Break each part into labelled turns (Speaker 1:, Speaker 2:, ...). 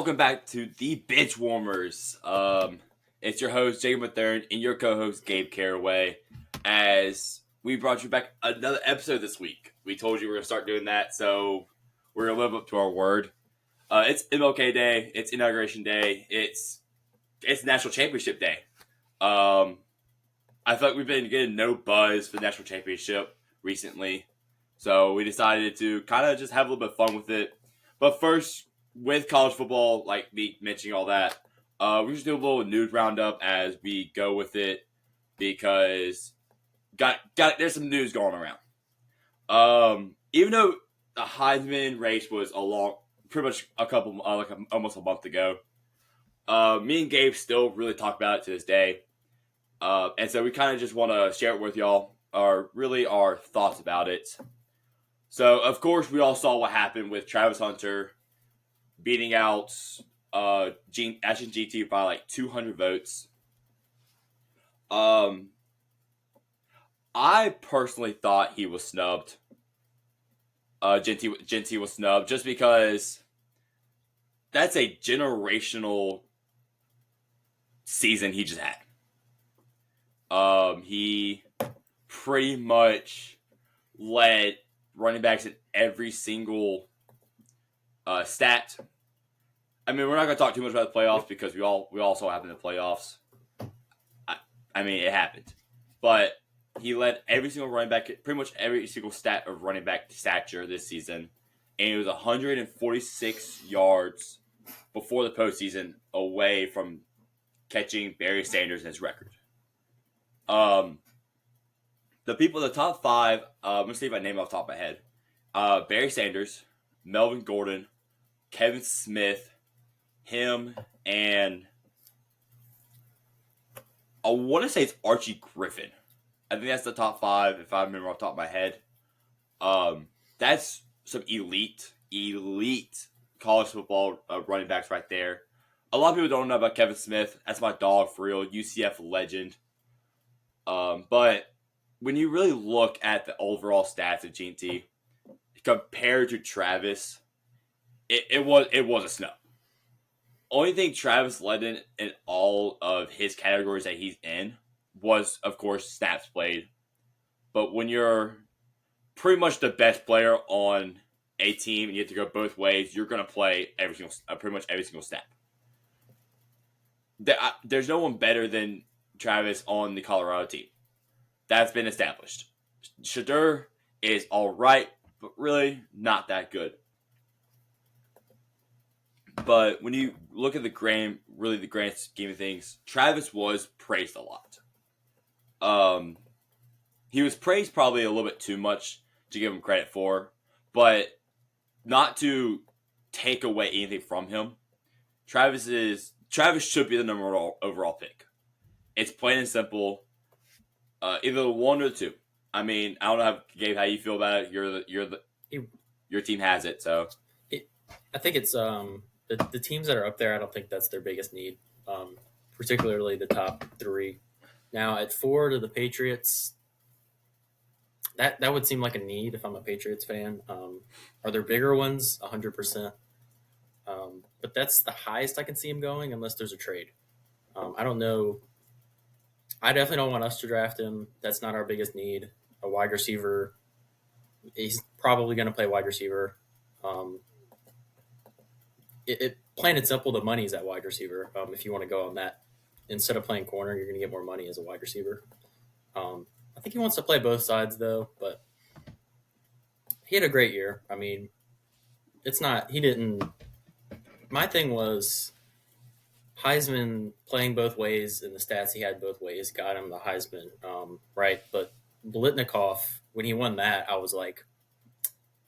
Speaker 1: welcome back to the Benchwarmers. It's your host, Jacob III, and your co-host, Gabe Caraway, as we brought you back another episode this week. We told you we were going to start doing that, so we're going to live up to our word. It's MLK Day, it's Inauguration Day, it's National Championship Day. I feel like we've been getting no buzz for the National Championship recently, so we decided to kind of just have a little bit of fun with it. But first, with college football, like me mentioning all that, we just do a little news roundup as we go with it because there's some news going around. Even though the Heisman race was pretty much almost a month ago, me and Gabe still really talk about it to this day, and so we kind of just want to share it with y'all, our thoughts about it. So, of course, we all saw what happened with Travis Hunter beating out Ashton GT by like 200 votes. I personally thought he was snubbed. GT was snubbed just because that's a generational season he just had. He pretty much led running backs in every single stat. I mean, we're not going to talk too much about the playoffs because we also happened in the playoffs. I mean, it happened. But he led every single running back, pretty much every single stat of running back stature this season. And it was 146 yards before the postseason away from catching Barry Sanders in his record. The people in the top five, I'm going to see if I name off the top of my head. Barry Sanders, Melvin Gordon, Kevin Smith, him, and I want to say it's Archie Griffin. I think that's the top five, if I remember off the top of my head. That's some elite college football running backs right there. A lot of people don't know about Kevin Smith. That's my dog for real, UCF legend. But when you really look at the overall stats of GT compared to Travis, it was a snub. Only thing Travis led in all of his categories that he's in was, of course, snaps played. But when you're pretty much the best player on a team and you have to go both ways, you're going to play pretty much every single snap. There's no one better than Travis on the Colorado team. That's been established. Shedeur is all right, but really not that good. But when you look at the grand scheme of things, Travis was praised a lot. He was praised probably a little bit too much to give him credit for, but not to take away anything from him. Travis should be the number one overall pick. It's plain and simple. Either the one or the two. I mean, I don't know, Gabe, how you feel about it. Your team has it, so
Speaker 2: I think it's the teams that are up there. I don't think that's their biggest need, particularly the top three. Now at 4 to the Patriots, that would seem like a need if I'm a Patriots fan. Are there bigger ones? 100%. But that's the highest I can see him going unless there's a trade. I don't know. I definitely don't want us to draft him. That's not our biggest need. A wide receiver. He's probably going to play wide receiver. Plain and simple, the money's at wide receiver. If you want to go on that, instead of playing corner, you're going to get more money as a wide receiver. I think he wants to play both sides though, but he had a great year. I mean, my thing was Heisman playing both ways, and the stats he had both ways got him the Heisman, right? But Blitnikoff, when he won that, I was like,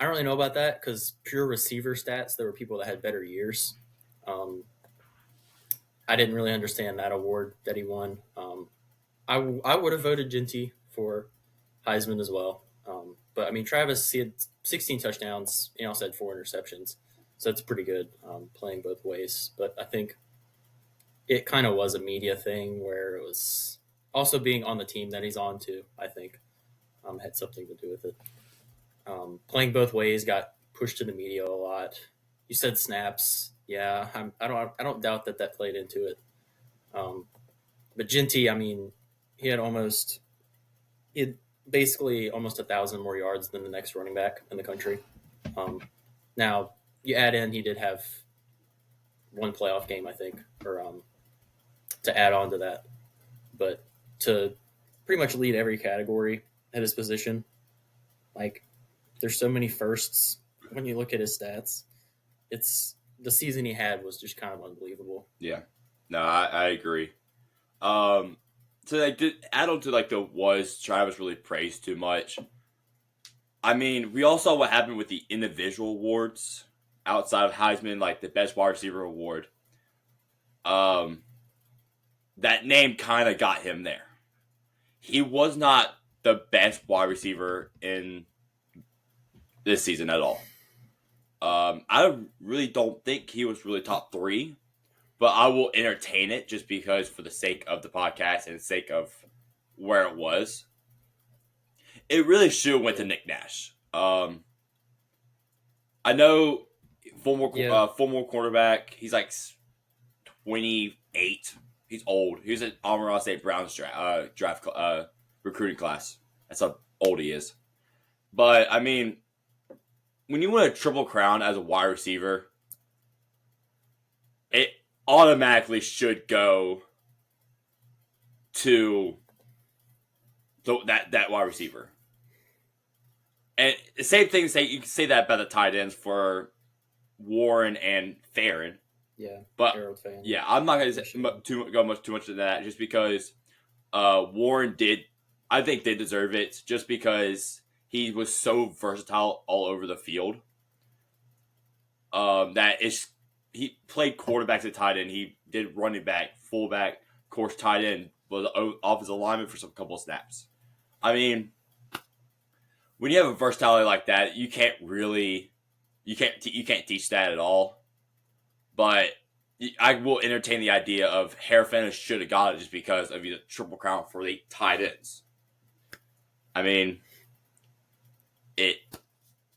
Speaker 2: I don't really know about that because pure receiver stats, there were people that had better years. I didn't really understand that award that he won. I would have voted Genty for Heisman as well. But, I mean, Travis, he had 16 touchdowns. He also had 4 interceptions. So that's pretty good playing both ways. But I think it kind of was a media thing where it was also being on the team that he's on too, I think, had something to do with it. Playing both ways got pushed to the media a lot. You said snaps. Yeah, I don't doubt that played into it. But Ginty, I mean, he had he had basically almost 1,000 more yards than the next running back in the country. Um, Now you add in he did have one playoff game, I think, or to add on to that, but to pretty much lead every category at his position, like there's so many firsts when you look at his stats. It's the season he had was just kind of unbelievable.
Speaker 1: Yeah, no, I agree. So like to add on to like the was Travis really praised too much. I mean, we all saw what happened with the individual awards outside of Heisman, like the best wide receiver award. Um, that name kind of got him there. He was not the best wide receiver in this season at all. I really don't think he was really top 3, but I will entertain it just because for the sake of the podcast and the sake of where it was. It really should have went to Nick Nash. I know former quarterback. He's like 28. He's old. He was at Amon-Ra St. Brown's draft recruiting class. That's how old he is. But I mean, when you win a triple crown as a wide receiver, it automatically should go to that wide receiver. And the same thing, you can say that about the tight ends for Warren and Farron.
Speaker 2: Yeah,
Speaker 1: but
Speaker 2: fan.
Speaker 1: Yeah, I'm not going to go too much into that just because Warren did deserve it just because he was so versatile all over the field. He played quarterback to tight end. He did running back, fullback, of course, tight end was offensive lineman for some couple of snaps. I mean, when you have a versatility like that, you can't teach that at all. But I will entertain the idea of Harrison should have got it just because of the triple crown for the tight ends. I mean, it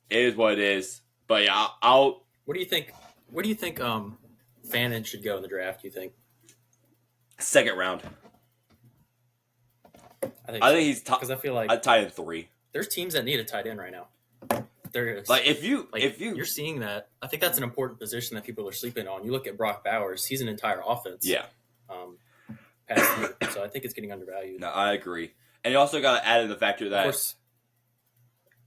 Speaker 1: is what it is. But yeah, I'll.
Speaker 2: What do you think? Where do you think Fannin should go in the draft? Do you think
Speaker 1: second round?
Speaker 2: I think
Speaker 1: he's top
Speaker 2: because I feel like
Speaker 1: a tight end 3.
Speaker 2: There's teams that need a tight end right now. There's
Speaker 1: like if you're
Speaker 2: seeing that, I think that's an important position that people are sleeping on. You look at Brock Bowers; he's an entire offense.
Speaker 1: Yeah.
Speaker 2: Past year, so I think it's getting undervalued.
Speaker 1: No, I agree, and you also got to add in the factor that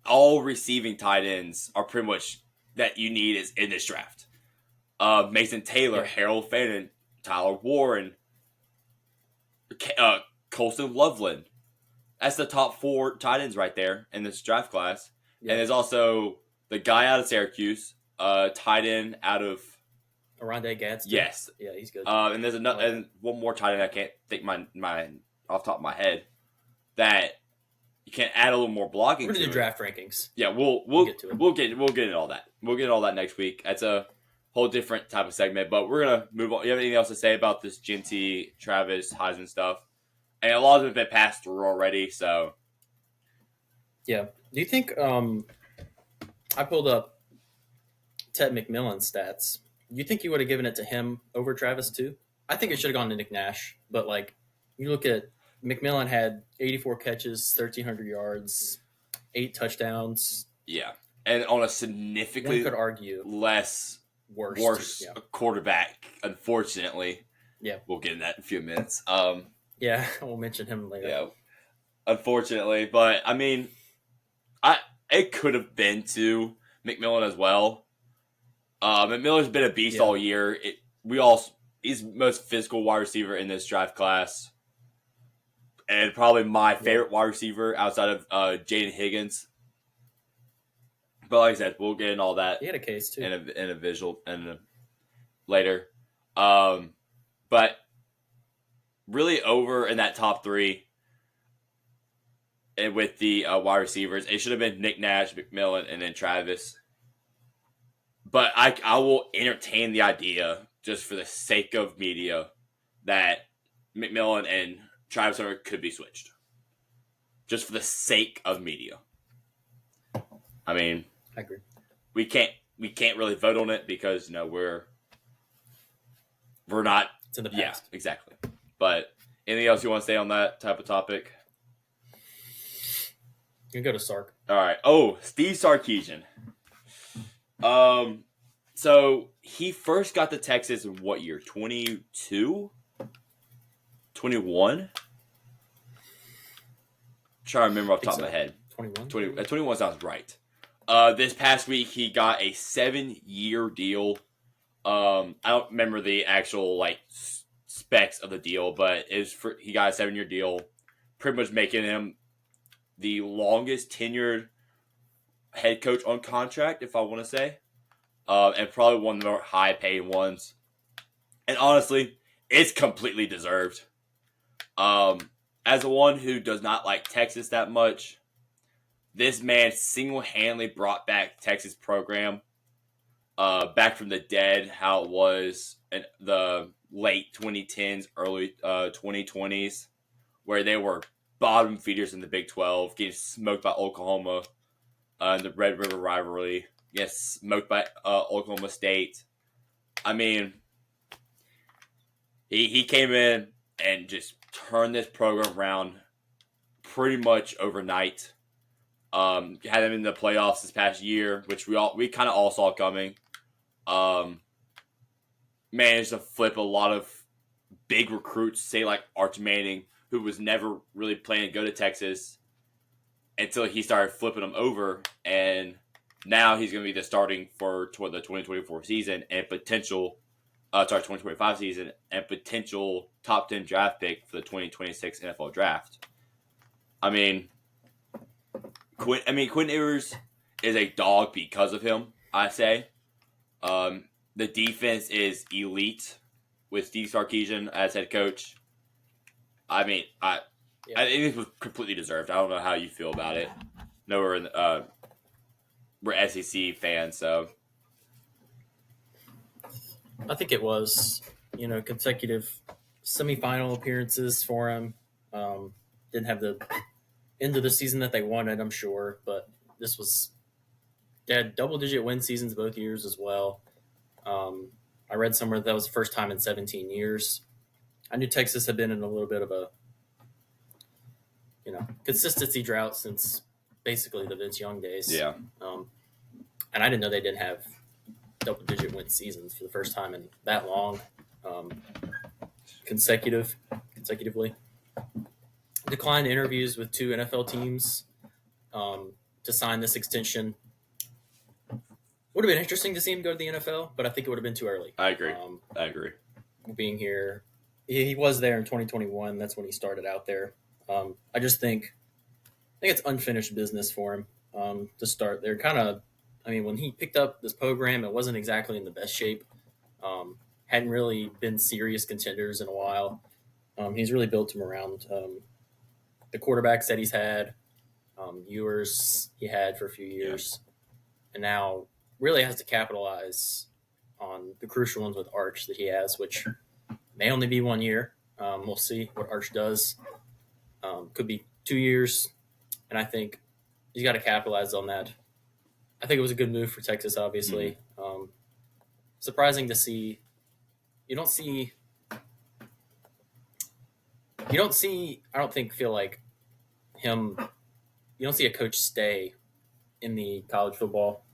Speaker 1: all receiving tight ends are pretty much that you need is in this draft. Mason Taylor, Harold Fannin, Tyler Warren, Colston Loveland. That's the top 4 tight ends right there in this draft class. Yeah. And there's also the guy out of Syracuse, tight end out of
Speaker 2: Oronde Gadsden.
Speaker 1: Yes.
Speaker 2: Yeah, he's good.
Speaker 1: And there's and one more tight end I can't think my off the top of my head that you can add a little more blocking.
Speaker 2: We're gonna do draft rankings.
Speaker 1: Yeah, we'll get to it. We'll get into all that. We'll get into all that next week. That's a whole different type of segment, but we're gonna move on. You have anything else to say about this Ginty, Travis, Heisman stuff? And a lot of it has been passed through already, so.
Speaker 2: Yeah. Do you think I pulled up Ted McMillan's stats. Do you think you would have given it to him over Travis too? I think it should have gone to Nick Nash. But, like, you look at McMillan had 84 catches, 1,300 yards, 8 touchdowns.
Speaker 1: Yeah. And on a significantly
Speaker 2: one could argue
Speaker 1: worse quarterback, unfortunately.
Speaker 2: Yeah.
Speaker 1: We'll get into that in a few minutes.
Speaker 2: Yeah, we'll mention him later.
Speaker 1: Yeah, unfortunately, but I mean, it could have been to McMillan as well. McMillan's been a beast all year. He's the most physical wide receiver in this draft class, and probably my favorite wide receiver outside of Jaden Higgins. But like I said, we'll get in all that.
Speaker 2: He had a case too
Speaker 1: in a visual and later, but. Really over in that top 3 and with the wide receivers. It should have been Nick Nash, McMillan, and then Travis. But I will entertain the idea, just for the sake of media, that McMillan and Travis Hunter could be switched. Just for the sake of media. I mean,
Speaker 2: I agree.
Speaker 1: We can't really vote on it because we're we're not.
Speaker 2: It's in the past.
Speaker 1: Yeah, exactly. But anything else you want to say on that type of topic?
Speaker 2: You can go to Sark.
Speaker 1: All right. Oh, Steve Sarkisian. So he first got to Texas in what year? 22? 21? Trying to remember off the top of my head.
Speaker 2: 21?
Speaker 1: 21 sounds right. This past week, he got a 7-year deal. I don't remember the actual specs of the deal, but he got a 7-year deal, pretty much making him the longest tenured head coach on contract, if I want to say, and probably one of the more high-paid ones. And honestly, it's completely deserved. As one who does not like Texas that much, this man single-handedly brought back Texas program back from the dead, how it was in the late 2010s, early 2020s, where they were bottom feeders in the Big 12, getting smoked by Oklahoma in the Red River rivalry. Yes, smoked by Oklahoma State. I mean, he came in and just turned this program around pretty much overnight. Had them in the playoffs this past year, which we kind of all saw coming. Managed to flip a lot of big recruits, say like Arch Manning, who was never really planning to go to Texas until he started flipping them over, and now he's going to be the starting for the 2024 season and 2025 season and potential top 10 draft pick for the 2026 NFL draft. I mean, Quinn Ewers is a dog because of him, I say. The defense is elite with Steve Sarkisian as head coach. I mean, I think this was completely deserved. I don't know how you feel about it. No, we're SEC fans, so
Speaker 2: I think it was, consecutive semifinal appearances for him. Didn't have the end of the season that they wanted, I'm sure, but they had double-digit win seasons both years as well. I read somewhere that was the first time in 17 years. I knew Texas had been in a little bit of a, consistency drought since basically the Vince Young days.
Speaker 1: yeah.
Speaker 2: And I didn't know they didn't have double-digit win seasons for the first time in that long, consecutively. Declined interviews with 2 NFL teams to sign this extension. Would have been interesting to see him go to the NFL, but I think it would have been too early.
Speaker 1: I agree.
Speaker 2: Being here, he was there in 2021. That's when he started out there. I think it's unfinished business for him to start. They're when he picked up this program, it wasn't exactly in the best shape. Hadn't really been serious contenders in a while. He's really built them around the quarterbacks that he's had, Ewers he had for a few years, and now really has to capitalize on the crucial ones with Arch that he has, which may only be 1 year. We'll see what Arch does. Could be 2 years, and I think he's got to capitalize on that. I think it was a good move for Texas, obviously. Mm-hmm. Surprising to see. You don't see. I don't feel like him. You don't see a coach stay in the college football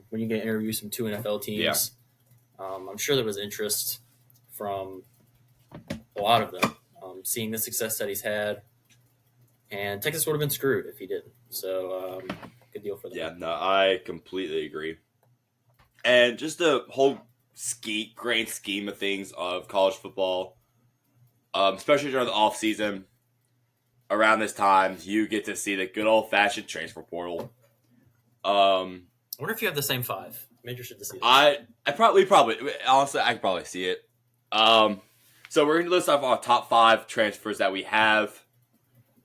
Speaker 2: when you get interviews from 2 NFL teams.
Speaker 1: Yeah.
Speaker 2: I'm sure there was interest from a lot of them, seeing the success that he's had. And Texas would have been screwed if he didn't. So, good deal for them.
Speaker 1: Yeah, no, I completely agree. And just the whole grand scheme of things of college football, especially during the offseason, around this time, you get to see the good old-fashioned transfer portal.
Speaker 2: I wonder if you have the same 5. I'm interested to see that.
Speaker 1: I probably, honestly, I could probably see it. So we're going to list off our top 5 transfers that we have.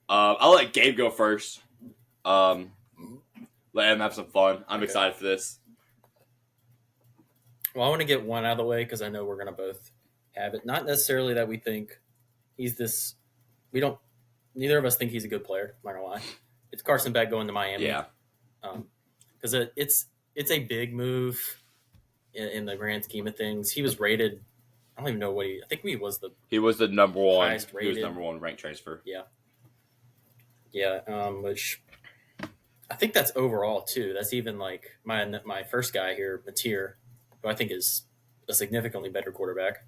Speaker 1: I'll let Gabe go first. Let him have some fun. I'm excited for this.
Speaker 2: Well, I want to get one out of the way because I know we're going to both have it. Not necessarily that we think he's this. Neither of us think he's a good player. I'm not going to lie. It's Carson Beck going to Miami.
Speaker 1: Yeah.
Speaker 2: Because it's a big move in the grand scheme of things. He was rated I don't even know what I think he was the
Speaker 1: He was the number one.
Speaker 2: highest
Speaker 1: He was
Speaker 2: rated.
Speaker 1: number one ranked transfer.
Speaker 2: Yeah. Which I think that's overall too. That's even like my first guy here, Mateer, who I think is a significantly better quarterback.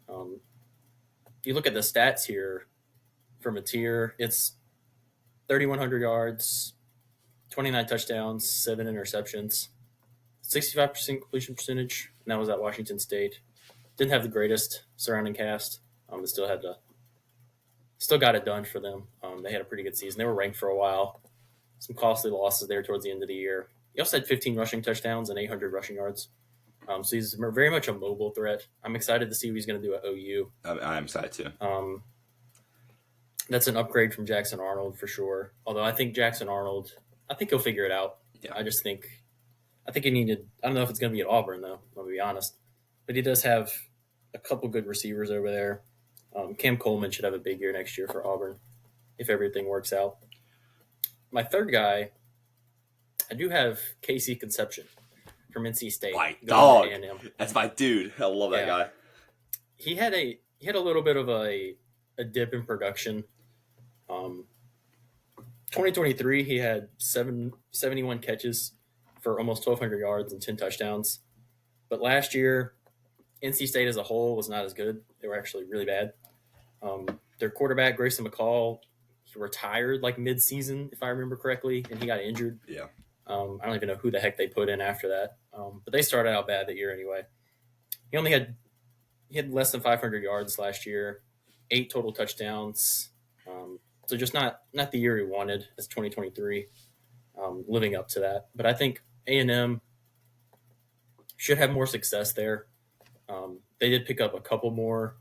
Speaker 2: If you look at the stats here for Mateer, it's 3,100 yards, 29 touchdowns, 7 interceptions, 65% completion percentage, and that was at Washington State. Didn't have the greatest surrounding cast, but still got it done for them. They had a pretty good season. They were ranked for a while. Some costly losses there towards the end of the year. He also had 15 rushing touchdowns and 800 rushing yards. So he's very much a mobile threat. I'm excited to see what he's going to do at OU.
Speaker 1: I'm excited too.
Speaker 2: That's an upgrade from Jackson Arnold for sure. Although I think Jackson Arnold, I think he'll figure it out.
Speaker 1: Yeah.
Speaker 2: I think he needed. I don't know if it's going to be at Auburn though. I'll be honest, but he does have a couple good receivers over there. Cam Coleman should have a big year next year for Auburn if everything works out. My third guy, I do have Casey Conception from NC State.
Speaker 1: My dog.
Speaker 2: A&M.
Speaker 1: That's my dude. I love that guy.
Speaker 2: He had a little bit of a dip in production. 2023, he had 71 catches for almost 1,200 yards and 10 touchdowns. But last year, NC State as a whole was not as good. They were actually really bad. Their quarterback, Grayson McCall, he retired like mid-season, if I remember correctly, and he got injured.
Speaker 1: Yeah.
Speaker 2: I don't even know who the heck they put in after that. But they started out bad that year anyway. He had less than 500 yards last year, 8 total touchdowns. So just not the year he wanted as 2023, living up to that. But I think A&M should have more success there. They did pick up a couple more.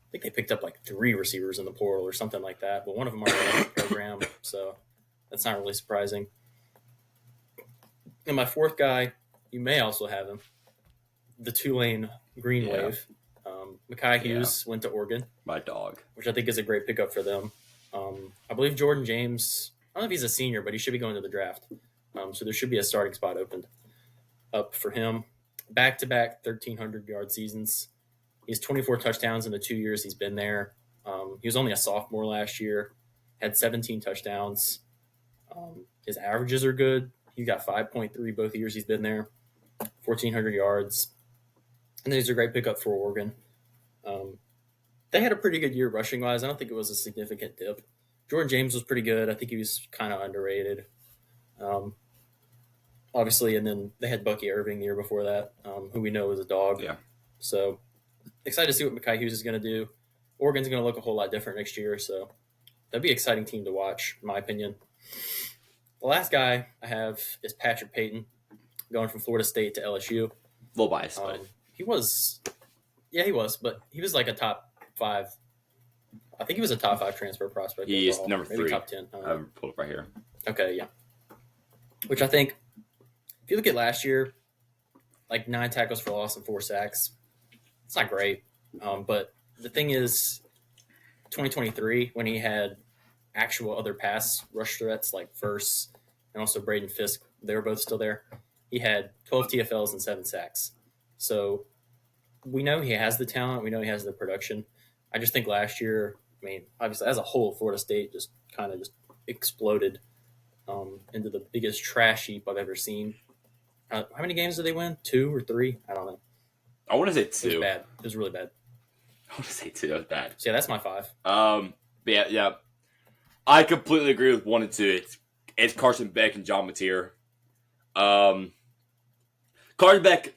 Speaker 2: I think they picked up like 3 receivers in the portal or something like that. But one of them already in the program, so that's not really surprising. And my fourth guy, you may also have him, the Tulane Green Wave. Mekhi Hughes went to Oregon.
Speaker 1: My dog.
Speaker 2: Which I think is a great pickup for them. I believe Jordan James, I don't know if he's a senior, but he should be going to the draft. So there should be a starting spot opened up for him. Back-to-back 1,300-yard seasons. He has 24 touchdowns in the 2 years he's been there. He was only a sophomore last year. Had 17 touchdowns. His averages are good. He got 5.3 both years he's been there. 1,400 yards. And then he's a great pickup for Oregon. They had a pretty good year rushing-wise. I don't think it was a significant dip. Jordan James was pretty good. I think he was kind of underrated. Obviously, and then they had Bucky Irving the year before that, who we know is a dog.
Speaker 1: Yeah.
Speaker 2: So excited to see what Mekhi Hughes is going to do. Oregon's going to look a whole lot different next year, so that'd be an exciting team to watch, in my opinion. The last guy I have is Patrick Payton, going from Florida State to LSU.
Speaker 1: A little biased, but
Speaker 2: he was but he was like a top 5. I think he was a top 5 transfer prospect.
Speaker 1: He is
Speaker 2: overall.
Speaker 1: number 3.
Speaker 2: Maybe top 10.
Speaker 1: I'm pulled up right here.
Speaker 2: Okay, yeah. Which I think, if you look at last year, like 9 tackles for loss and 4 sacks, it's not great. But the thing is, 2023, when he had actual other pass rush threats like Verse and also Braden Fisk, they were both still there. He had 12 TFLs and 7 sacks. So we know he has the talent. We know he has the production. I just think last year, I mean, obviously as a whole, Florida State just kind of just exploded into the biggest trash heap I've ever seen. How many games did they win? 2 or 3? I don't know.
Speaker 1: I want to say 2.
Speaker 2: It was bad. It was really bad.
Speaker 1: I want to say 2. That was bad.
Speaker 2: So, yeah, that's my 5.
Speaker 1: But yeah. I completely agree with 1 and 2. It's Carson Beck and John Mateer. Carson Beck,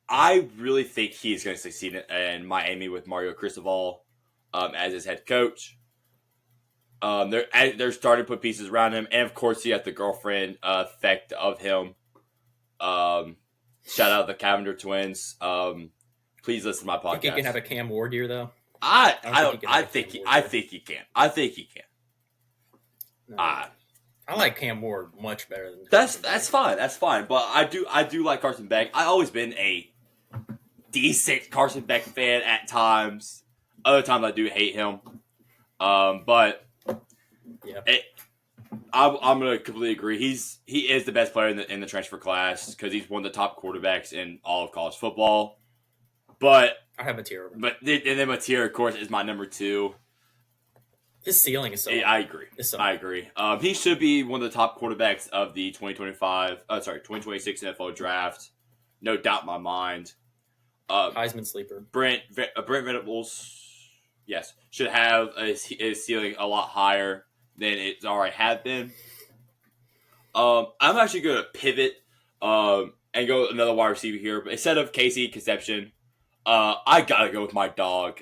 Speaker 1: I really think he's going to succeed in Miami with Mario Cristobal as his head coach. They're starting to put pieces around him, and of course, you have the girlfriend effect of him. Shout out the Cavender twins. Please listen to my podcast.
Speaker 2: Think he can have a Cam Ward year though?
Speaker 1: I think he can.
Speaker 2: No. I like Cam Ward much better than
Speaker 1: That's fine. That's fine. But I do like Carson Beck. I've always been a decent Carson Beck fan at times. Other times I do hate him. But
Speaker 2: yeah.
Speaker 1: I'm gonna completely agree. He is the best player in the transfer class because he's one of the top quarterbacks in all of college football. But
Speaker 2: I have Mateer over him.
Speaker 1: But and then Mateer, of course, is my number 2.
Speaker 2: His ceiling is so
Speaker 1: I agree. I agree. He should be one of the top quarterbacks of the 2026 NFL draft. No doubt in my mind.
Speaker 2: Heisman sleeper.
Speaker 1: Brent Venables, yes, should have his ceiling a lot higher than it's already had been. I'm actually going to pivot and go another wide receiver here, but instead of Casey Conception, I gotta go with my dog,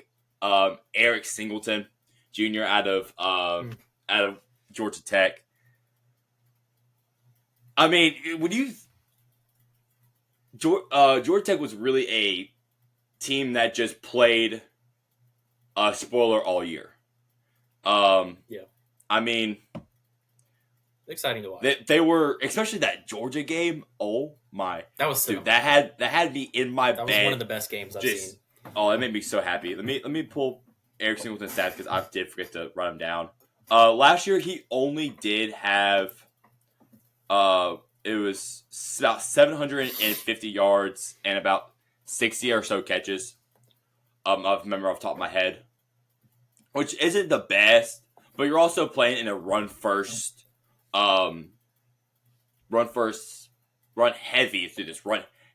Speaker 1: Eric Singleton Jr. out of Georgia Tech. I mean, Georgia Tech was really a team that just played a spoiler all year.
Speaker 2: Yeah.
Speaker 1: I mean,
Speaker 2: exciting to watch.
Speaker 1: They were, especially that Georgia game. Oh my!
Speaker 2: That was
Speaker 1: dude. That had me in my bed.
Speaker 2: That was one of the best games I've seen.
Speaker 1: Oh, that made me so happy. Let me pull Eric Singleton's stats because I did forget to write them down. Last year he only did have it was about 750 yards and about 60 or so catches. I remember off the top of my head, which isn't the best, but you're also playing in a run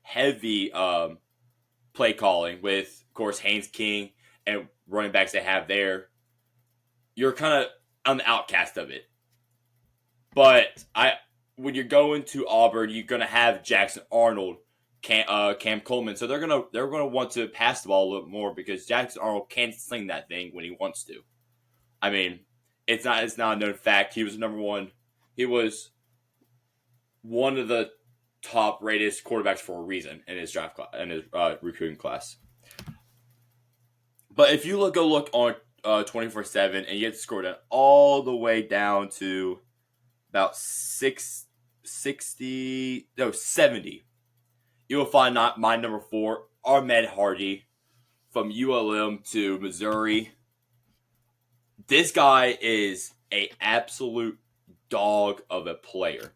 Speaker 1: heavy play calling with, of course, Haynes King and running backs they have there. You're kind of on the outcast of it. But when you're going to Auburn, you're gonna have Jackson Arnold, Cam Coleman, so they're gonna want to pass the ball a little more because Jackson Arnold can sling that thing when he wants to. I mean, it's not a known fact. He was number one. He was one of the top rated quarterbacks for a reason in his draft class, in his recruiting class. But if you go look on 24/7 and you get the score down all the way down to about 70, you will find my number 4, Ahmed Hardy from ULM to Missouri. This guy is a absolute dog of a player.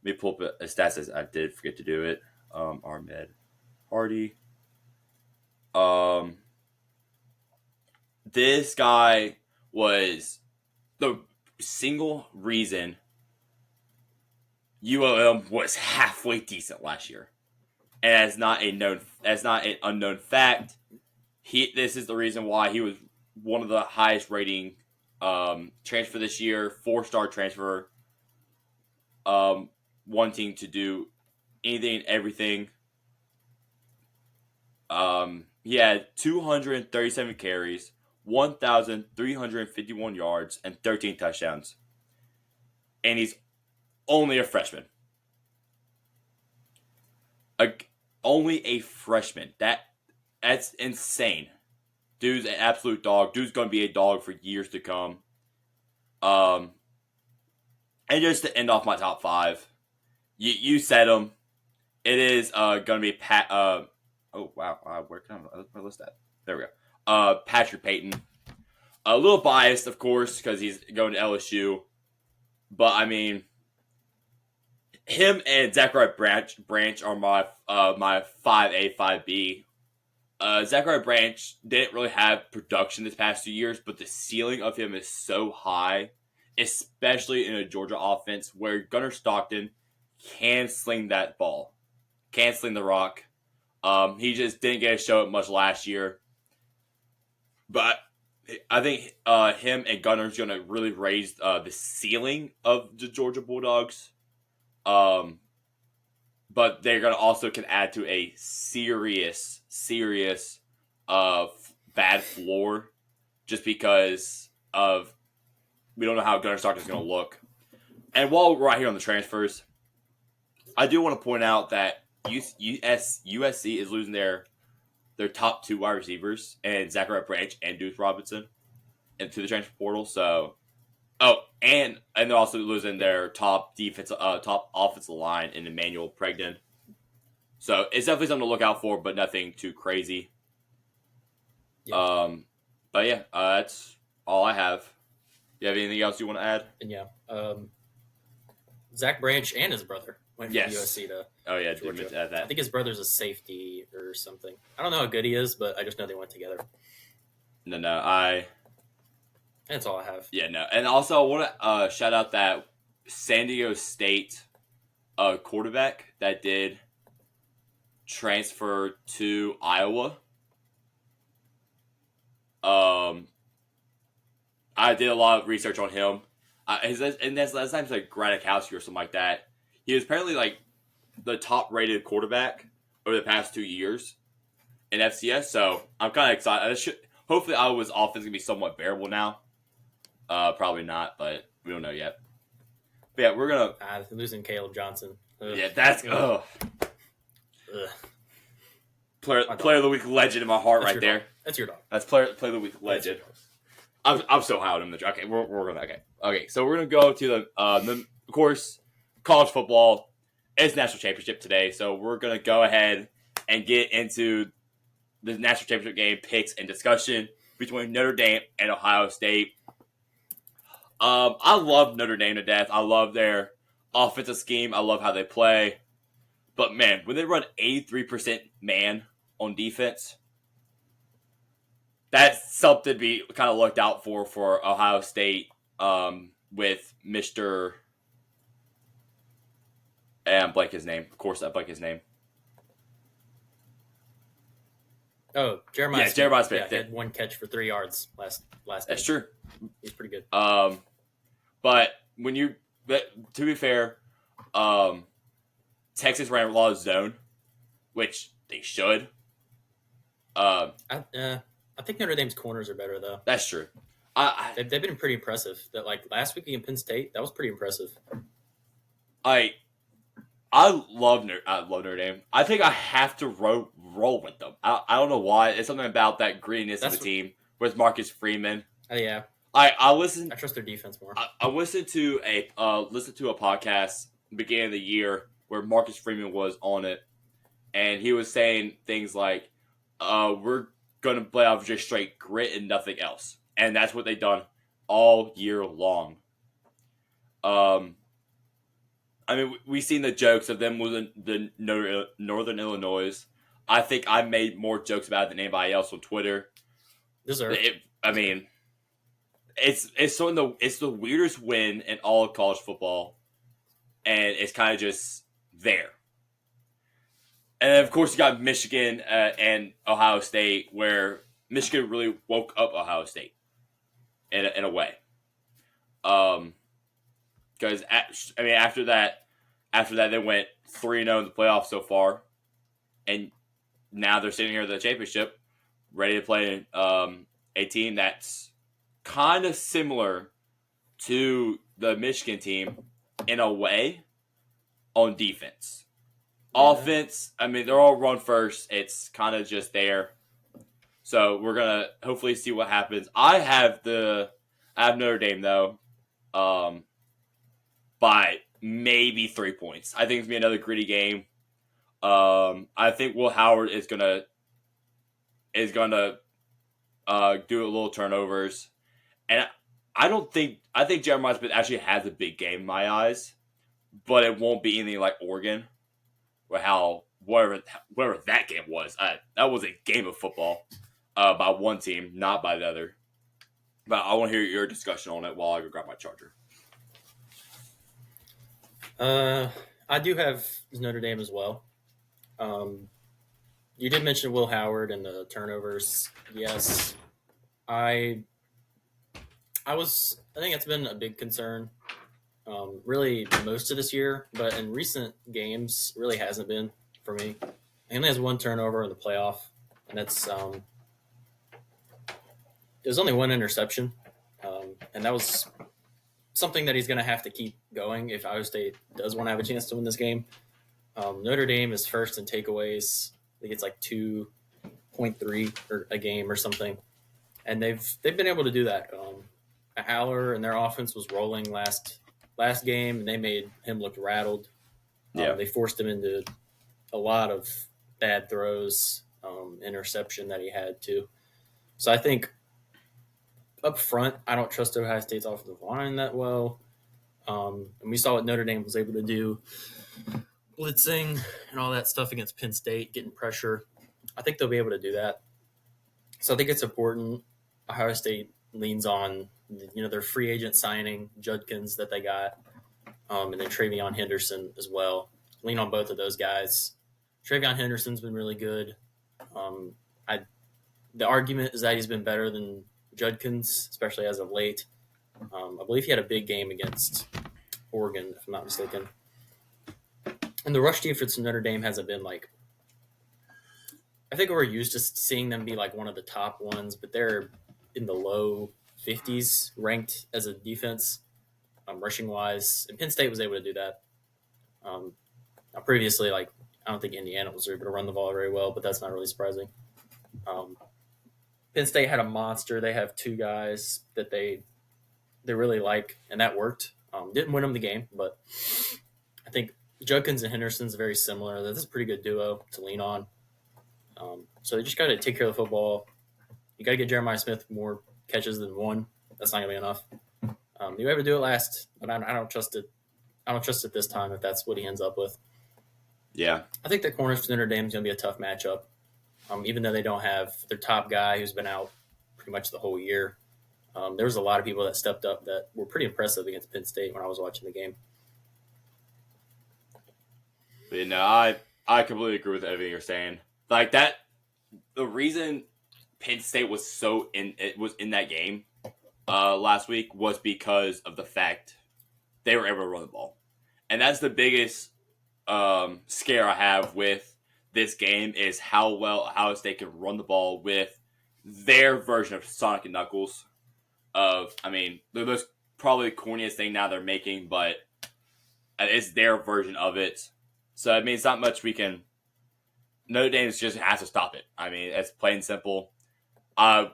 Speaker 1: Let me pull up a stats as I did forget to do it. Ahmed Hardy. This guy was the single reason ULM was halfway decent last year, and that's not an unknown fact. This is the reason why he was one of the highest rating transfer this year, 4-star transfer, wanting to do anything and everything. He had 237 carries, 1,351 yards, and 13 touchdowns. And he's only a freshman. Only a freshman. That's insane. Dude's an absolute dog. Dude's going to be a dog for years to come. And just to end off my top 5, you said him. It is going to be Pat. Oh wow! Where can I list that? There we go. Patrick Payton. A little biased, of course, because he's going to LSU. But I mean, him and Zachariah Branch are my 5A, 5B. Zachariah Branch didn't really have production this past 2 years, but the ceiling of him is so high, especially in a Georgia offense where Gunnar Stockton can sling that ball, can sling the rock. He just didn't get to show it much last year. But I think him and Gunner's going to really raise the ceiling of the Georgia Bulldogs. But they're going to also can add to a serious bad floor just because of we don't know how Gunnar Stockton is going to look. And while we're right here on the transfers, I do want to point out that USC is losing their top 2 wide receivers, and Zachariah Branch and Deuce Robinson, into the transfer portal. So, and they're also losing their top offensive line in Emmanuel Pregden. So it's definitely something to look out for, but nothing too crazy. Yeah. But yeah, that's all I have. You have anything else you want to add?
Speaker 2: And yeah, Zach Branch and his brother went from
Speaker 1: Yes.
Speaker 2: USC to
Speaker 1: Oh yeah,
Speaker 2: Georgia.
Speaker 1: did that.
Speaker 2: I think his brother's a safety or something. I don't know how good he is, but I just know they went together. That's all I have.
Speaker 1: Yeah, no. And also, I want to shout out that San Diego State quarterback that did transfer to Iowa. I did a lot of research on him. His last name's like Gradikowski or something like that. He was apparently like the top rated quarterback over the past 2 years in FCS. So I'm kind of excited. Hopefully, Iowa's offense gonna be somewhat bearable now. Probably not, but we don't know yet. But yeah, we're gonna
Speaker 2: losing Caleb Johnson. Ugh.
Speaker 1: Yeah, that's
Speaker 2: Ugh.
Speaker 1: Player of the week legend in my heart right there.
Speaker 2: Dog. That's your dog.
Speaker 1: That's player of the week legend. I'm so high on him. Okay, we're gonna okay. So we're gonna go to the of course college football. It's national championship today, so we're gonna go ahead and get into the national championship game picks and discussion between Notre Dame and Ohio State. I love Notre Dame to death. I love their offensive scheme. I love how they play. But man, when they run 83% man on defense, that's something to be kind of looked out for Ohio State with Mr. And blank his name. Of course, I blank his name.
Speaker 2: Oh, Jeremiah.
Speaker 1: Yeah, Jeremiah Smith.
Speaker 2: Yeah, he had 1 catch for 3 yards last
Speaker 1: That's
Speaker 2: game.
Speaker 1: true.
Speaker 2: He's pretty good.
Speaker 1: But to be fair, Texas ran a lot of zone, which they should.
Speaker 2: I think Notre Dame's corners are better though.
Speaker 1: That's true.
Speaker 2: They've been pretty impressive. That like last week against Penn State, that was pretty impressive.
Speaker 1: I love Notre Dame. I think I have to roll with them. I don't know why. It's something about that grittiness of the team with Marcus Freeman.
Speaker 2: Yeah.
Speaker 1: I
Speaker 2: trust their defense more.
Speaker 1: I listened to a podcast beginning of the year where Marcus Freeman was on it, and he was saying things like, "We're gonna play off just straight grit and nothing else," and that's what they've done all year long. I mean, we've seen the jokes of them losing the Northern Illinois. I think I made more jokes about it than anybody else on Twitter. It's the weirdest win in all of college football, and it's kind of just there. And of course, you got Michigan and Ohio State, where Michigan really woke up Ohio State in a way. Because after that they went 3-0 in the playoffs so far, and now they're sitting here at the championship, ready to play a team that's kind of similar to the Michigan team in a way on defense. Yeah. Offense, they're all run first. It's kind of just there. So we're going to hopefully see what happens. I have Notre Dame, though, by maybe 3 points. I think it's going to be another gritty game. I think Will Howard is going to do a little turnovers. And I think Jeremiah Smith actually has a big game in my eyes, but it won't be anything like Oregon, or whatever that game was. That was a game of football by one team, not by the other. But I want to hear your discussion on it while I go grab my charger.
Speaker 2: I do have Notre Dame as well. You did mention Will Howard and the turnovers. Yes, I think it's been a big concern, really most of this year, but in recent games, really hasn't been for me. He only has 1 turnover in the playoff, and that's there's only 1 interception, and that was something that he's going to have to keep going if Iowa State does want to have a chance to win this game. Notre Dame is first in takeaways. I think it's like 2.3 a game or something, and they've been able to do that. Haller and their offense was rolling last game, and they made him look rattled. They forced him into a lot of bad throws, interception that he had too. So I think up front, I don't trust Ohio State's offensive line that well. And we saw what Notre Dame was able to do blitzing and all that stuff against Penn State, getting pressure. I think they'll be able to do that. So I think it's important. Ohio State leans on, their free agent signing, Judkins, that they got, and then Travion Henderson as well. Lean on both of those guys. Travion Henderson's been really good. The argument is that he's been better than Judkins, especially as of late. I believe he had a big game against Oregon, if I'm not mistaken. And the rush defense for Notre Dame hasn't been like, I think we're used to seeing them be like one of the top ones, but they're in the low 50s ranked as a defense, rushing wise. And Penn State was able to do that. Now previously, I don't think Indiana was able to run the ball very well, but that's not really surprising. Penn State had a monster. They have two guys that they really like, and that worked. Didn't win them the game, but I think Judkins and Henderson's very similar. That's a pretty good duo to lean on. So they just got to take care of the football. You got to get Jeremiah Smith more catches than one. That's not going to be enough. You ever do it last, but I don't trust it. I don't trust it this time if that's what he ends up with.
Speaker 1: Yeah.
Speaker 2: I think the corners for Notre Dame is going to be a tough matchup, even though they don't have their top guy who's been out pretty much the whole year. There was a lot of people that stepped up that were pretty impressive against Penn State when I was watching the game.
Speaker 1: But I completely agree with everything you're saying. Like that, the reason Penn State was in that game last week was because of the fact they were able to run the ball, and that's the biggest scare I have with this game is how well Ohio State can run the ball with their version of Sonic and Knuckles. The most probably corniest thing now they're making, but it's their version of it. So it's not much we can. Notre Dame just has to stop it. It's plain and simple.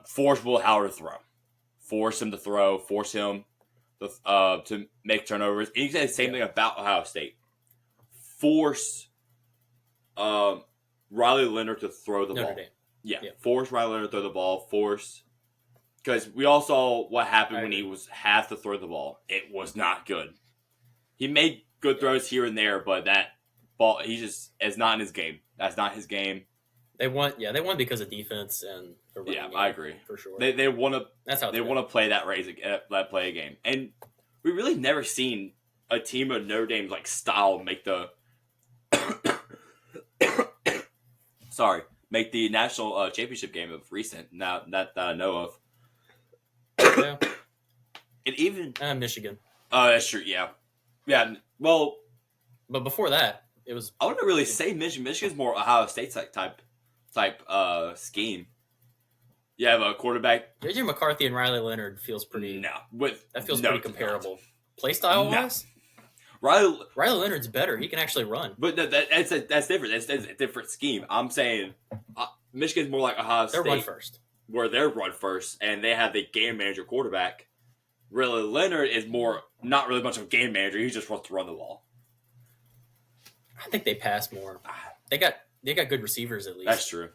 Speaker 1: Force Will Howard to throw. Force him to throw. Force him to make turnovers. And you can say the same thing about Ohio State. Force Riley Leonard to throw the ball. Yeah. Force Riley Leonard to throw the ball. Force. Because we all saw what happened when he had to throw the ball. It was not good. He made good throws here and there, but that ball, it's not in his game. That's not his game.
Speaker 2: They won because of defense and
Speaker 1: I agree
Speaker 2: for sure.
Speaker 1: They want to.
Speaker 2: That's how
Speaker 1: they want to play that play a game, and we really never seen a team of Notre Dame's style make the make the national championship game of recent. Now that I know of.
Speaker 2: Yeah.
Speaker 1: And even
Speaker 2: Michigan.
Speaker 1: Oh, that's true. Yeah. Well,
Speaker 2: but before that, it was.
Speaker 1: I wouldn't really say Michigan. Michigan's more Ohio State type scheme. You have a quarterback.
Speaker 2: JJ McCarthy and Riley Leonard feels pretty. That feels pretty comparable. Play style wise. Riley Leonard's better. He can actually run.
Speaker 1: But that's different. That's a different scheme. I'm saying Michigan's more like Ohio State.
Speaker 2: They're run first.
Speaker 1: Where they're run first, and they have the game manager quarterback. Riley Leonard is more not really much of a game manager. He just wants to run the ball.
Speaker 2: I think they pass more. They got good receivers at least.
Speaker 1: That's true.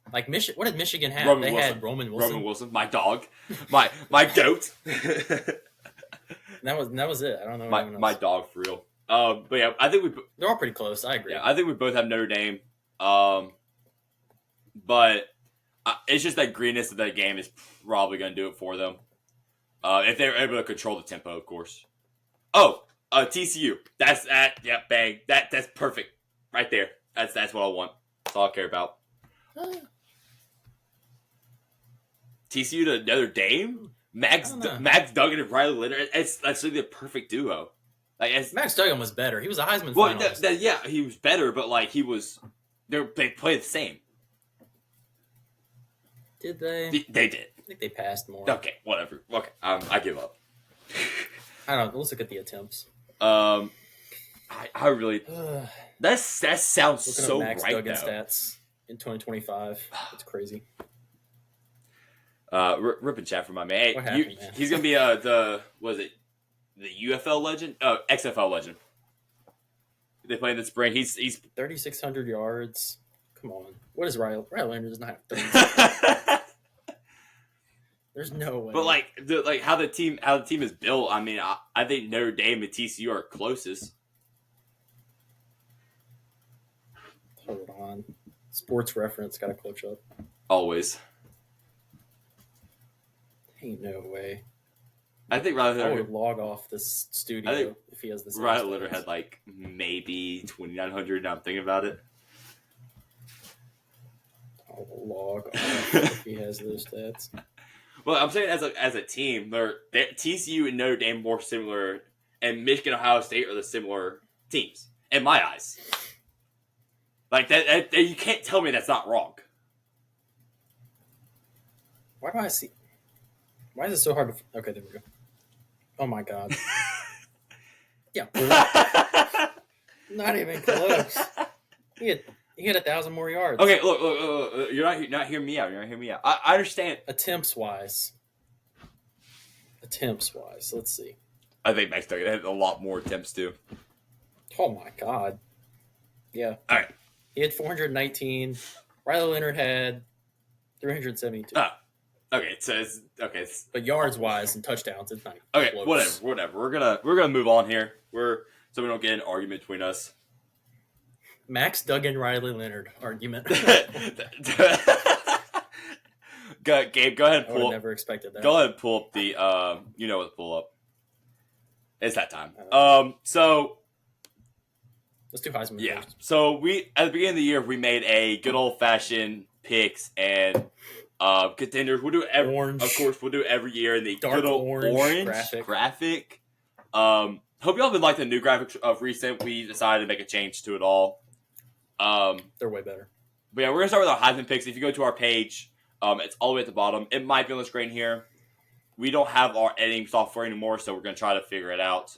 Speaker 2: What did Michigan have? They had Roman Wilson.
Speaker 1: Roman Wilson, my dog, my goat.
Speaker 2: That was it. I don't know.
Speaker 1: My dog for real. But yeah, I think
Speaker 2: they're all pretty close. I agree.
Speaker 1: Yeah, I think we both have Notre Dame. But it's just that greenness of that game is probably going to do it for them. If they're able to control the tempo, of course. Oh, TCU. That's that. Yeah, bang. That's perfect. Right there. That's what I want. That's all I care about. TCU to Notre Dame? Max Duggan and Riley Leonard. That's like the perfect duo.
Speaker 2: Max Duggan was better. He was a Heisman finalist.
Speaker 1: He was better, but he was. They played the same.
Speaker 2: Did they?
Speaker 1: They did.
Speaker 2: I think they passed more.
Speaker 1: Okay, whatever. Okay, I give up.
Speaker 2: I don't know. Let's look at the attempts.
Speaker 1: I really. That sounds
Speaker 2: looking
Speaker 1: so
Speaker 2: at Max
Speaker 1: right
Speaker 2: Duggan
Speaker 1: though.
Speaker 2: stats in 2025. It's crazy.
Speaker 1: Rip and chat for my man.
Speaker 2: What happened, man?
Speaker 1: He's gonna be the UFL legend? Oh, XFL legend. They play in the spring. He's
Speaker 2: 3,600 yards. Come on. What is Riley? Riley Leonard does not have 30. There's no way.
Speaker 1: But how the team is built. I think Notre Dame and TCU are closest.
Speaker 2: Sports Reference got a clutch up.
Speaker 1: Always.
Speaker 2: Ain't no way.
Speaker 1: I think Riley
Speaker 2: I
Speaker 1: Leonard,
Speaker 2: would log off this studio if he has the same
Speaker 1: Riley
Speaker 2: stats.
Speaker 1: Leonard had like maybe 2,900. Now I'm thinking about it.
Speaker 2: I'll log off if he has those stats.
Speaker 1: Well, I'm saying as a team, they're TCU and Notre Dame more similar, and Michigan, Ohio State are the similar teams in my eyes. Like that you can't tell me that's not wrong.
Speaker 2: Why do I see? Why is it so hard to? Okay, there we go. Oh my god. Yeah. Not even close. He had 1,000 more yards.
Speaker 1: Okay, look, you're not hearing me out. You're not hearing me out. I understand.
Speaker 2: Attempts wise. Let's see.
Speaker 1: I think Max Duggan had a lot more attempts too.
Speaker 2: Oh my god. Yeah.
Speaker 1: All right.
Speaker 2: He had 419. Riley Leonard had 372.
Speaker 1: Okay, it says okay.
Speaker 2: But yards wise and touchdowns, it's not
Speaker 1: Okay,
Speaker 2: close.
Speaker 1: whatever. We're gonna move on here. So we don't get an argument between us.
Speaker 2: Max Duggan, Riley Leonard argument.
Speaker 1: Gabe, go ahead and
Speaker 2: I would
Speaker 1: pull.
Speaker 2: have never expected that.
Speaker 1: Go ahead and pull up the you know what to pull up. It's that time. So
Speaker 2: let's do Heisman
Speaker 1: yeah.
Speaker 2: first.
Speaker 1: So we at the beginning of the year we made a good old fashioned picks and contenders. We'll do
Speaker 2: Orange.
Speaker 1: Of course, we'll do every year in the
Speaker 2: Dark
Speaker 1: good old orange graphic. Hope y'all been like the new graphics of recent. We decided to make a change to it all.
Speaker 2: They're way better.
Speaker 1: But yeah, we're gonna start with our Heisman picks. If you go to our page, it's all the way at the bottom. It might be on the screen here. We don't have our editing software anymore, so we're gonna try to figure it out.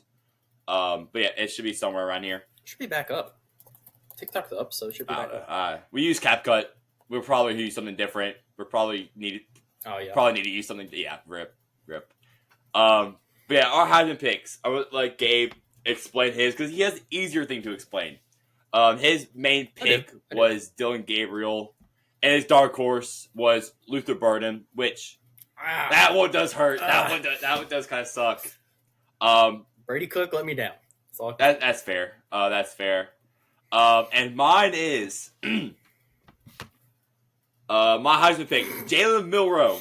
Speaker 1: But yeah, it should be somewhere around here.
Speaker 2: It should be back up. TikTok's up, so it should be back up.
Speaker 1: We use CapCut. We'll probably use something different. We probably need to use something. Yeah, rip. But yeah, our Heisman picks. I would like Gabe explain his because he has the easier thing to explain. His main pick was Dylan Gabriel, and his dark horse was Luther Burden, which that one does hurt. That one does kind of suck.
Speaker 2: Brady Cook let me down.
Speaker 1: That's fair. That's fair. And mine is my Heisman pick, Jalen Milroe.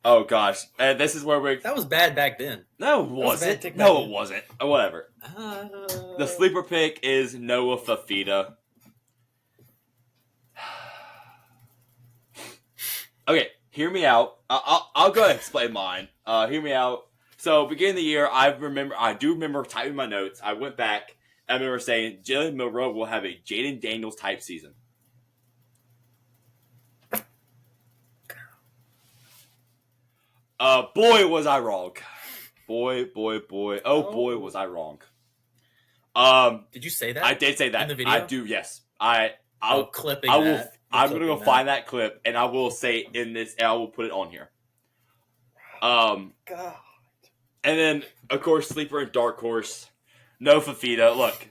Speaker 1: Oh gosh, and this is where
Speaker 2: that was bad back then.
Speaker 1: No, it wasn't. No, it wasn't. Whatever. The sleeper pick is Noah Fafita. Okay, hear me out. I'll go ahead and explain mine. Hear me out. So, beginning of the year, I do remember typing my notes. I went back. I remember saying Jalen Milroe will have a Jaden Daniels type season. Boy, was I wrong. Boy. Oh, boy, was I wrong.
Speaker 2: Did you say that?
Speaker 1: I did say that.
Speaker 2: In the video?
Speaker 1: I do, yes. I'm going to go find that clip, and I will say in this, and I will put it on here.
Speaker 2: God.
Speaker 1: And then, of course, sleeper and dark horse. No Fafita. Look,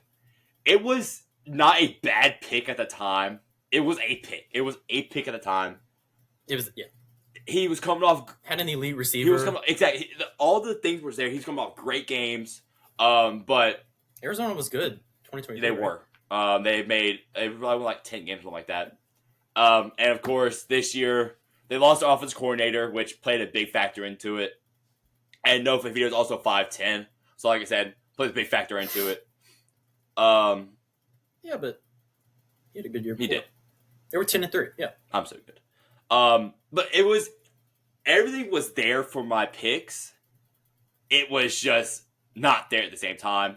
Speaker 1: it was not a bad pick at the time. It was a pick. It was a pick at the time.
Speaker 2: It was, yeah.
Speaker 1: He was coming off.
Speaker 2: Had an elite receiver.
Speaker 1: He was coming exactly. All the things were there. He's coming off great games. But
Speaker 2: Arizona was good. 2023.
Speaker 1: They were. They probably won like 10 games, something like that. And of course, this year they lost their offense coordinator, which played a big factor into it. And no Fafita is also 5'10", so like I said, plays a big factor into it.
Speaker 2: Yeah, but he had a good year.
Speaker 1: He did.
Speaker 2: They were 10-3. Yeah,
Speaker 1: I'm so good. But everything was there for my picks. It was just not there at the same time.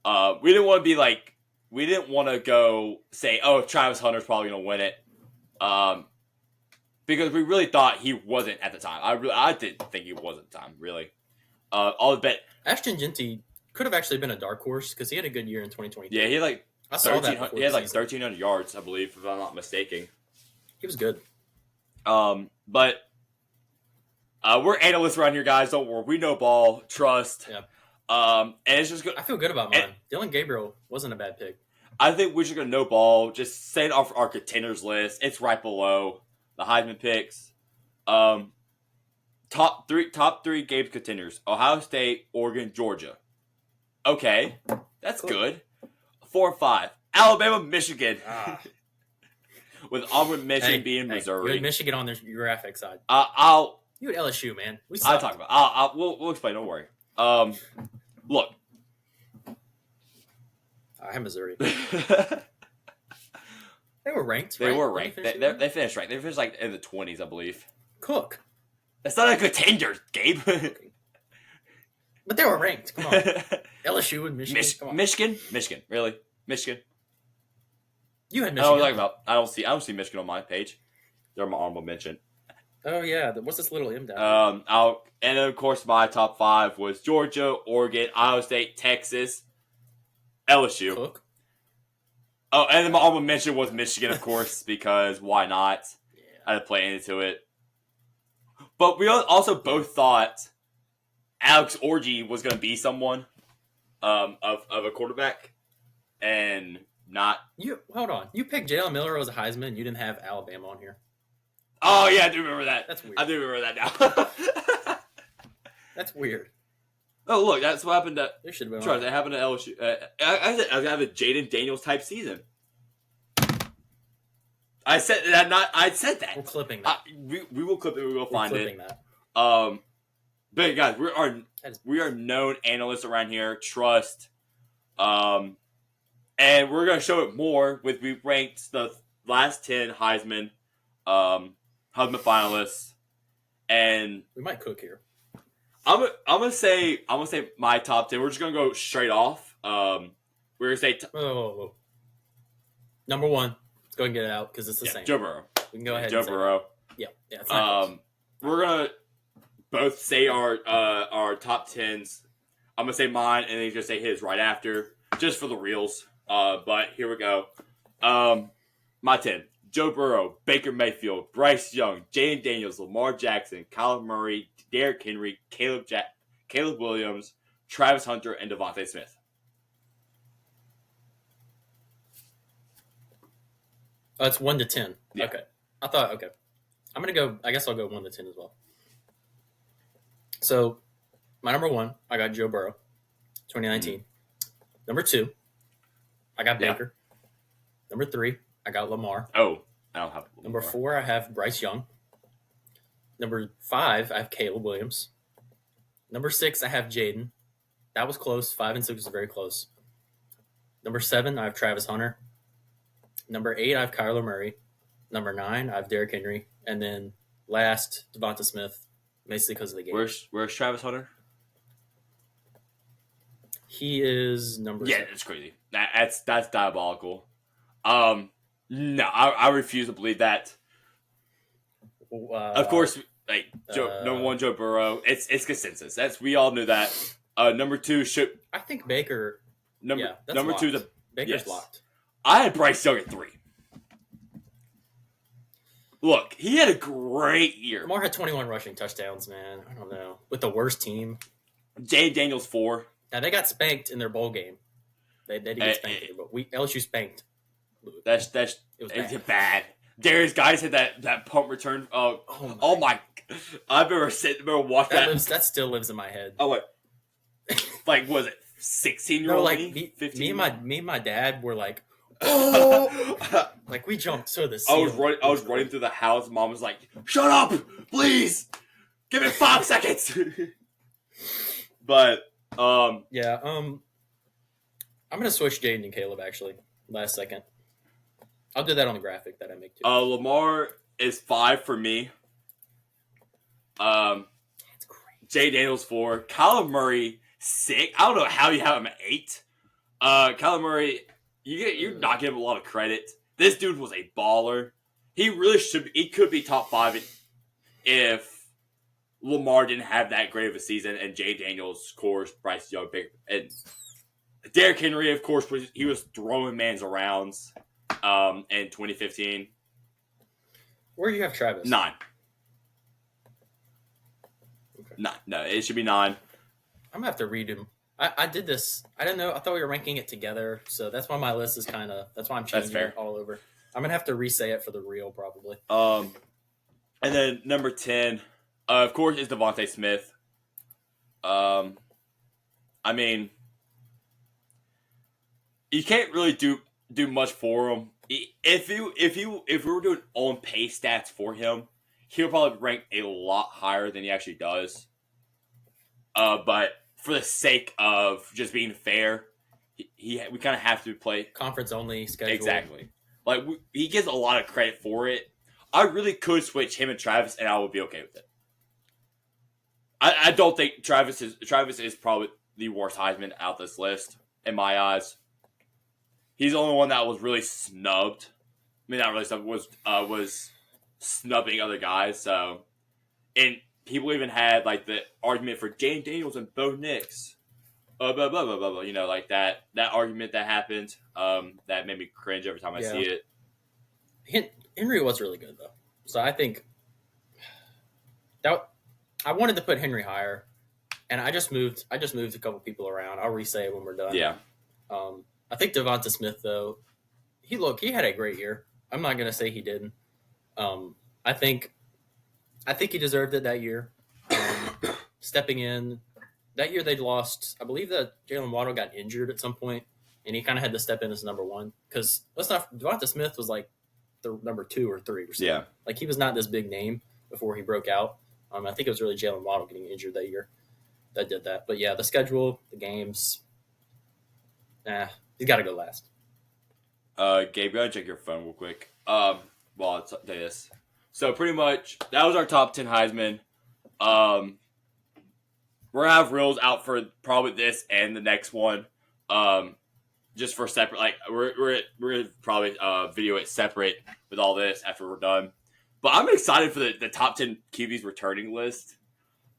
Speaker 1: We didn't want to go say, oh, Travis Hunter's probably going to win it. Because we really thought he wasn't at the time. I didn't think he was at the time, really. All the bet.
Speaker 2: Ashton Genty could have actually been a dark horse because he had a good year in 2023.
Speaker 1: Yeah, he had like
Speaker 2: I saw that.
Speaker 1: He had like 1,300 yards, I believe, if I'm not mistaken.
Speaker 2: He was good.
Speaker 1: But we're analysts around here, guys. Don't worry. We know ball. Trust.
Speaker 2: Yeah.
Speaker 1: And it's just good.
Speaker 2: I feel good about mine. Dylan Gabriel wasn't a bad pick.
Speaker 1: I think we're just gonna know ball. Just say it off our contenders list. It's right below the Heisman picks. Top three Gabe's contenders: Ohio State, Oregon, Georgia. Okay, that's good. 4 and 5: Alabama, Michigan.
Speaker 2: Ah.
Speaker 1: With Auburn, Michigan being Missouri.
Speaker 2: You had Michigan on your graphic side. You had LSU, man.
Speaker 1: I'll talk about. We'll explain. Don't worry. Look.
Speaker 2: I have Missouri. They were ranked.
Speaker 1: They
Speaker 2: right?
Speaker 1: were ranked. They finished ranked. They finished like in the 20s, I believe.
Speaker 2: Cook.
Speaker 1: That's not a contender, Gabe.
Speaker 2: But they were ranked. Come on. LSU and Michigan. Come on.
Speaker 1: Michigan. Really? Michigan?
Speaker 2: You had
Speaker 1: I
Speaker 2: Michigan.
Speaker 1: don't know what I'm talking about. I don't see Michigan on my page. They're my honorable mention.
Speaker 2: Oh yeah. What's this little M down?
Speaker 1: And then of course my top 5 was Georgia, Oregon, Iowa State, Texas, LSU.
Speaker 2: Cook.
Speaker 1: Oh, and then my honorable mention was Michigan, of course, because why not?
Speaker 2: Yeah.
Speaker 1: I had to play into it. But we also both thought Alex Orji was going to be someone of a quarterback, and not.
Speaker 2: Hold on. You picked Jalen Miller as a Heisman, and you didn't have Alabama on here.
Speaker 1: Oh yeah, I do remember that.
Speaker 2: That's weird.
Speaker 1: I do remember that now.
Speaker 2: That's weird.
Speaker 1: Oh look, that's what happened to.
Speaker 2: There should have been.
Speaker 1: Sure, that happened to LSU. I said I was gonna have a Jaden Daniels type season. I said that. I said that.
Speaker 2: We're clipping that.
Speaker 1: We will clip it. We will find it.
Speaker 2: That.
Speaker 1: But guys, we are known analysts around here. Trust. And we're gonna show it more with we ranked the last 10 Heisman finalists, and
Speaker 2: we might cook here.
Speaker 1: I'm gonna say my top 10. We're just gonna go straight off. We're gonna say
Speaker 2: number 1. Let's go and get it out because it's the same.
Speaker 1: Joe Burrow.
Speaker 2: We can go ahead.
Speaker 1: Joe Burrow.
Speaker 2: Yeah. It's not
Speaker 1: we're gonna both say our top 10s. I'm gonna say mine, and then he's gonna say his right after, just for the reels. But here we go. My 10. Joe Burrow, Baker Mayfield, Bryce Young, Jaden Daniels, Lamar Jackson, Kyler Murray, Derrick Henry, Caleb Williams, Travis Hunter, and Devontae Smith.
Speaker 2: Oh, it's 1 to 10.
Speaker 1: Yeah.
Speaker 2: Okay. Okay. I'm gonna go. I guess I'll go 1 to 10 as well. So, my number 1, I got Joe Burrow, 2019. Mm-hmm. Number 2, I got Baker. Number 3, I got Lamar.
Speaker 1: Oh, I don't have Lamar.
Speaker 2: Number 4, I have Bryce Young. Number 5, I have Caleb Williams. Number 6, I have Jaden. That was close. 5 and 6 was very close. Number 7, I have Travis Hunter. Number 8, I have Kyler Murray. Number 9, I have Derrick Henry. And then last, Devonta Smith, basically because of the game.
Speaker 1: Where's Travis Hunter?
Speaker 2: He is number 7.
Speaker 1: Yeah, that's crazy. That's diabolical. No, I refuse to believe that. Of course, like number 1, Joe Burrow. It's consensus. We all knew that. Number 2 should.
Speaker 2: I think Baker.
Speaker 1: Number
Speaker 2: locked.
Speaker 1: 2
Speaker 2: Baker's locked.
Speaker 1: I had Bryce Young at 3. Look, he had a great year.
Speaker 2: Lamar had 21 rushing touchdowns, man. I don't know. With the worst team.
Speaker 1: Jaden Daniels 4.
Speaker 2: Now, they got spanked in their bowl game. They did get spanked, but LSU spanked.
Speaker 1: That's bad. Darius guys had that punt return. Oh my! I remember watching that.
Speaker 2: That still lives in my head.
Speaker 1: Oh what? Like was it 16-year-old?
Speaker 2: Like me and my dad were like, oh, like we jumped to the ceiling.
Speaker 1: I was running through the house. Mom was like, "Shut up, please! Give it 5 seconds." But I'm
Speaker 2: gonna switch Jaden and Caleb actually. Last second. I'll do that on the graphic that I make too.
Speaker 1: Lamar is 5 for me.
Speaker 2: That's great.
Speaker 1: Jay Daniels 4. Kyler Murray 6. I don't know how you have him at 8. Kyler Murray, you're not giving him a lot of credit. This dude was a baller. He really should. He could be top 5 if Lamar didn't have that great of a season. And Jay Daniels, of course, Bryce Young, and Derrick Henry, of course, he was throwing mans around. In 2015.
Speaker 2: Where do you have Travis?
Speaker 1: 9.
Speaker 2: Okay.
Speaker 1: 9. No, it should be 9.
Speaker 2: I'm gonna have to read him. I did this. I didn't know. I thought we were ranking it together, so that's why my list is kind of. That's why I'm changing it all over. I'm gonna have to re-say it for the real, probably.
Speaker 1: And then number 10, of course, is Devontae Smith. I mean, you can't really do do much for him. If we were doing on pace stats for him, he'll probably rank a lot higher than he actually does. But for the sake of just being fair, we kind of have to play
Speaker 2: conference only schedule.
Speaker 1: Exactly. Like he gets a lot of credit for it. I really could switch him and Travis, and I would be okay with it. I don't think Travis is probably the worst Heisman out this list in my eyes. He's the only one that was really snubbed. I mean, not really snubbed, was snubbing other guys. So, and people even had like the argument for Jane Daniels and Bo Nix. Blah, blah, blah, blah, blah. Like that argument that happened. That made me cringe every time I see it.
Speaker 2: Henry was really good though, so I think that I wanted to put Henry higher, and I just moved a couple people around. I'll re-say it when we're done.
Speaker 1: Yeah.
Speaker 2: I think Devonta Smith though, he had a great year. I'm not gonna say he didn't. I think he deserved it that year. Stepping in. That year they'd lost, I believe that Jalen Waddle got injured at some point, and he kind of had to step in as number one. Because Devonta Smith was like the number 2 or 3 or something.
Speaker 1: Yeah.
Speaker 2: Like he was not this big name before he broke out. I think it was really Jalen Waddle getting injured that year that did that. But yeah, the schedule, the games, he's got to go last.
Speaker 1: Gabe, go ahead and check your phone real quick. While I tell you this. So pretty much, that was our top 10 Heisman. We're going to have reels out for probably this and the next one. Just for separate, like, we're going to probably video it separate with all this after we're done. But I'm excited for the top 10 QBs returning list.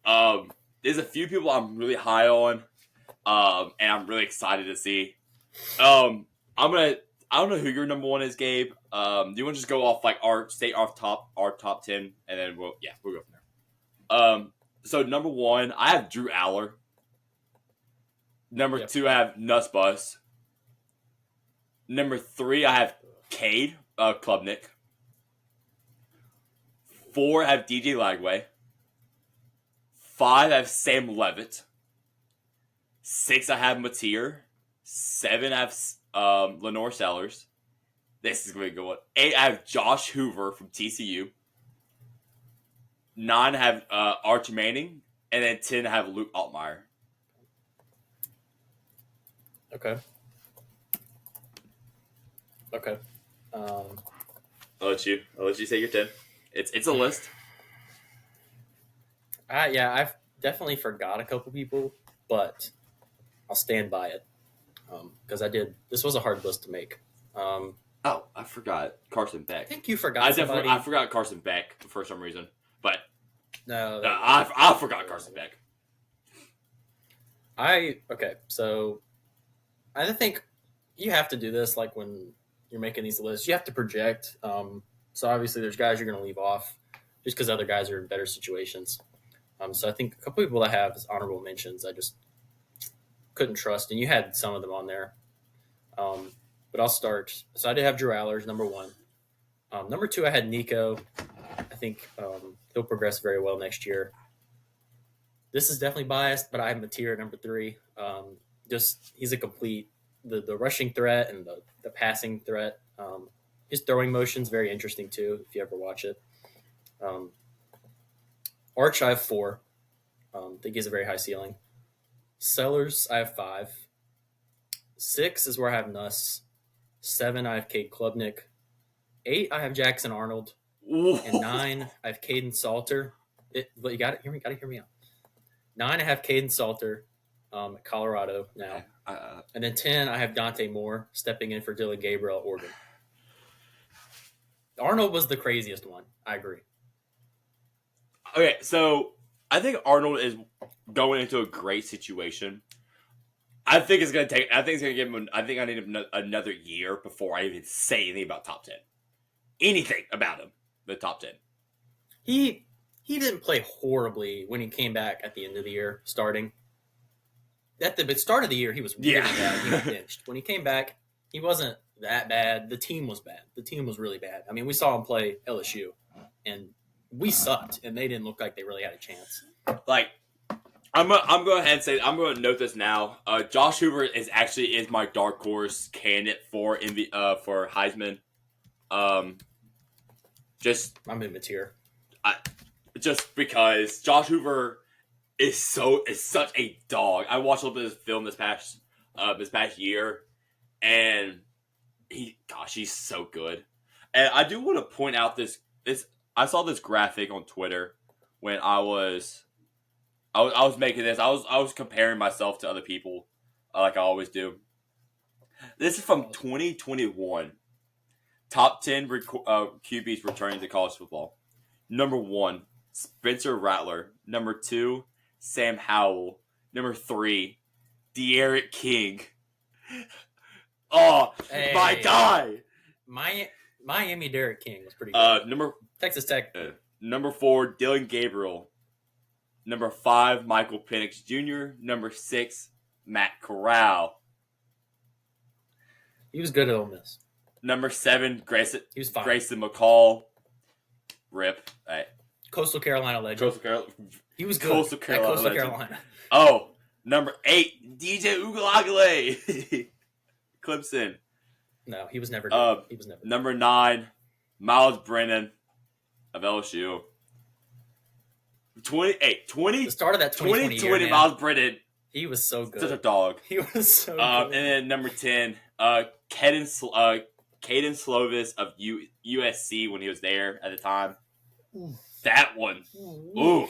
Speaker 1: There's a few people I'm really high on, and I'm really excited to see. I don't know who your number one is, Gabe. Do you want to just go off, like, our top 10, and then we'll go from there. So, number 1, I have Drew Aller. Number 2, I have Nuss Bus. Number 3, I have Cade Klubnik. 4, I have DJ Lagway. 5, I have Sam Levitt. 6, I have Mateer. 7, I have Lenore Sellers. This is going to be a good one. 8, I have Josh Hoover from TCU. 9, I have Arch Manning. And then 10, I have Luke Altmaier.
Speaker 2: Okay.
Speaker 1: I'll let you say your 10. It's a list.
Speaker 2: I've definitely forgot a couple people, but I'll stand by it because this was a hard list to make.
Speaker 1: I forgot Carson Beck.
Speaker 2: I think you forgot somebody.
Speaker 1: I forgot Carson Beck for some reason, but
Speaker 2: no,
Speaker 1: I forgot Carson Beck.
Speaker 2: So I think you have to do this like when you're making these lists. You have to project. So obviously there's guys you're going to leave off just because other guys are in better situations. So I think a couple people I have as honorable mentions I just couldn't trust, and you had some of them on there. But I'll start. So I did have Drew Aller as number 1. Number 2, I had Nico. I think he'll progress very well next year. This is definitely biased, but I have Mateer at number 3. He's a complete the rushing threat and the passing threat. His throwing motion's very interesting too, if you ever watch it. Arch, I have 4. I think he has a very high ceiling. Sellers, I have 5. 6 is where I have Nuss. 7, I have Cade Klubnik. 8, I have Jackson Arnold.
Speaker 1: Ooh.
Speaker 2: And 9, I have Caden Salter. But you got to hear me out. 9, I have Caden Salter at Colorado now. And then 10, I have Dante Moore stepping in for Dylan Gabriel at Oregon. Arnold was the craziest one. I agree.
Speaker 1: Okay, so I think Arnold is going into a great situation. I think it's going to give him. I think I need another year before I even say anything about top 10. Anything about him, the top 10.
Speaker 2: He didn't play horribly when he came back at the end of the year, starting. At the start of the year, he was really bad. He got benched. When he came back, he wasn't that bad. The team was bad. The team was really bad. I mean, we saw him play LSU, and we sucked, and they didn't look like they really had a chance.
Speaker 1: Like, I'm gonna go ahead and say I'm gonna note this now. Josh Hoover is my dark horse candidate for for Heisman. Just
Speaker 2: I'm in the tier.
Speaker 1: Just because Josh Hoover is such a dog. I watched a little bit of this film this past year, and he's so good. And I do want to point out this. I saw this graphic on Twitter when I was making this. I was comparing myself to other people, like I always do. This is from 2021. Top 10 QBs returning to college football. Number 1, Spencer Rattler. Number 2, Sam Howell. Number 3, De'Aaron King. Oh,
Speaker 2: Hey.
Speaker 1: my guy!
Speaker 2: Miami Derek King was pretty good. Texas Tech.
Speaker 1: Number 4, Dylan Gabriel. Number 5, Michael Penix Jr. Number 6, Matt Corral.
Speaker 2: He was good at Ole Miss.
Speaker 1: Number 7, Grayson
Speaker 2: McCall.
Speaker 1: Rip. Hey.
Speaker 2: Coastal Carolina legend. He was good.
Speaker 1: Coastal Carolina.
Speaker 2: Carolina.
Speaker 1: Oh, number 8, DJ Ugalagale. Clemson.
Speaker 2: No, he was never good. He was never good.
Speaker 1: Number 9, Miles Brennan of LSU.
Speaker 2: The start of that 2020
Speaker 1: Miles Brennan.
Speaker 2: He was so good.
Speaker 1: Such a dog.
Speaker 2: He was so good.
Speaker 1: And then number 10, Caden Slovis of USC when he was there at the time.
Speaker 2: Ooh.
Speaker 1: That one. Ooh.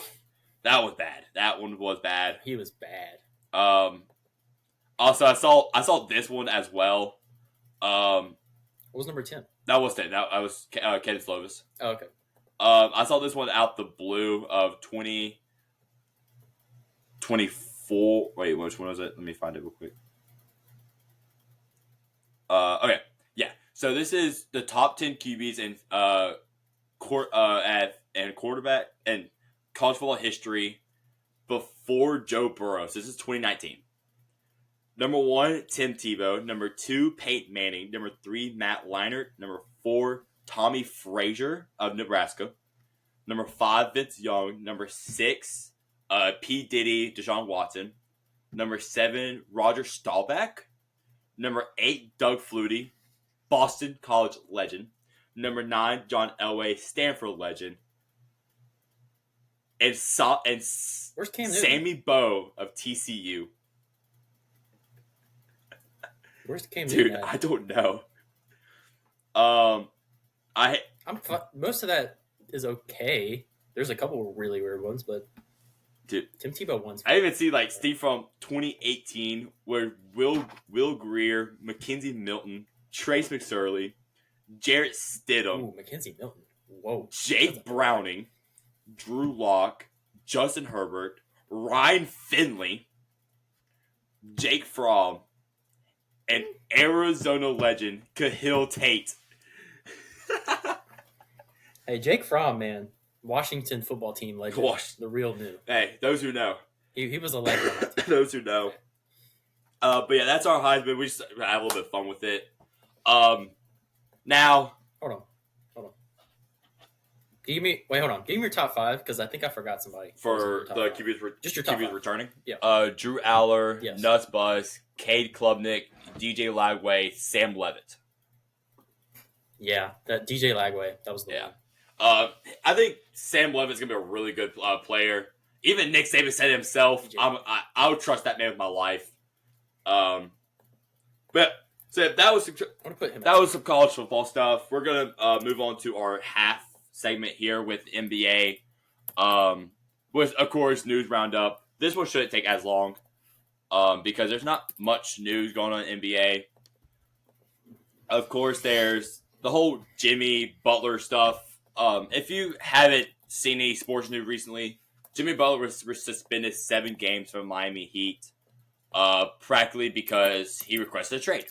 Speaker 1: That was bad. That one was bad.
Speaker 2: He was bad.
Speaker 1: Also, I saw this one as well.
Speaker 2: What was number 10?
Speaker 1: That was 10. That was Caden Slovis.
Speaker 2: Oh, okay.
Speaker 1: I saw this one out the blue of 2024. Wait, which one was it? Let me find it real quick. Okay, yeah. So this is the top 10 QBs in quarterback and college football history before Joe Burrow. So this is 2019. Number 1, Tim Tebow. Number 2, Peyton Manning. Number 3, Matt Leinart. Number 4, Tommy Frazier of Nebraska. Number 5, Vince Young. Number 6, P. Diddy, Deshaun Watson. Number 7, Roger Staubach. Number 8, Doug Flutie, Boston College legend. Number 9, John Elway, Stanford legend. And
Speaker 2: where's Cam Newton?
Speaker 1: Sammy Bowe of TCU.
Speaker 2: Where's Cam Newton?
Speaker 1: Dude, I don't know.
Speaker 2: Most of that is okay. There's a couple of really weird ones, but
Speaker 1: dude,
Speaker 2: Tim Tebow ones.
Speaker 1: I even see Steve from 2018 where Will Greer, Mackenzie Milton, Trace McSorley, Jarrett Stidham,
Speaker 2: Ooh, Mackenzie Milton. Whoa.
Speaker 1: Jake Browning, Drew Lock, Justin Herbert, Ryan Finley, Jake Fromm, and Arizona legend Kahil Tate.
Speaker 2: Hey, Jake Fromm, man. Washington football team legend. The real new.
Speaker 1: Hey, those who know.
Speaker 2: He was a legend.
Speaker 1: Those who know. But yeah, that's our Heisman. We just have a little bit of fun with it. Now.
Speaker 2: Hold on. Give me your top 5 because I think I forgot somebody.
Speaker 1: For the QBs,
Speaker 2: just your top
Speaker 1: QBs
Speaker 2: 5.
Speaker 1: returning?
Speaker 2: Yeah.
Speaker 1: Drew Aller,
Speaker 2: yes.
Speaker 1: Nuts Buzz, Cade Klubnik, DJ Lagway, Sam Levitt.
Speaker 2: Yeah, that DJ Lagway. That was the one.
Speaker 1: I think Sam Levitt's going to be a really good player. Even Nick Saban said it himself. I would trust that man with my life. But so that was some college football stuff. We're gonna move on to our half segment here with NBA. With of course news roundup. This one shouldn't take as long because there's not much news going on in NBA. Of course, there's the whole Jimmy Butler stuff. If you haven't seen any sports news recently, Jimmy Butler was suspended 7 games from Miami Heat, practically because he requested a trade.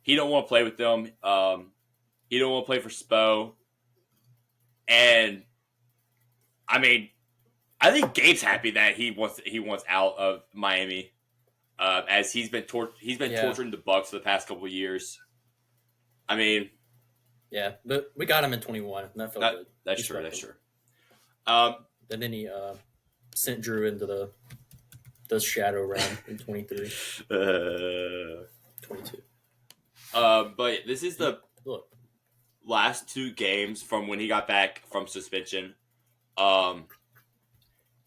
Speaker 1: He don't want to play with them. He don't want to play for Spo. And I mean, I think Gabe's happy that he wants out of Miami, as he's been torturing the Bucks for the past couple of years. I mean,
Speaker 2: yeah, but we got him in 21. And that felt good.
Speaker 1: That's true.
Speaker 2: And then he sent Drew into the does shadow realm in 23, 22.
Speaker 1: But this is the
Speaker 2: Look,
Speaker 1: last 2 games from when he got back from suspension.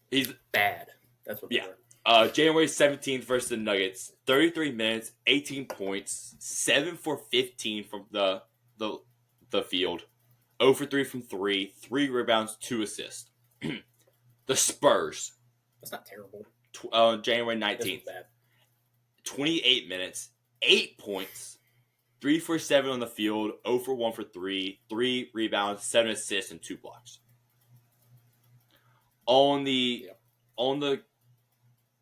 Speaker 1: He's
Speaker 2: bad. That's what they
Speaker 1: Yeah.
Speaker 2: were.
Speaker 1: January 17th versus the Nuggets. 33 minutes, 18 points, 7 for 15 from the field, 0 for 3 from 3, 3 rebounds, 2 assists. The Spurs.
Speaker 2: That's not terrible.
Speaker 1: January
Speaker 2: That's
Speaker 1: 19th.
Speaker 2: bad.
Speaker 1: 28 minutes, 8 points, 3 for 7 on the field, 0 for 1 for 3, 3 rebounds, 7 assists, and 2 blocks. On the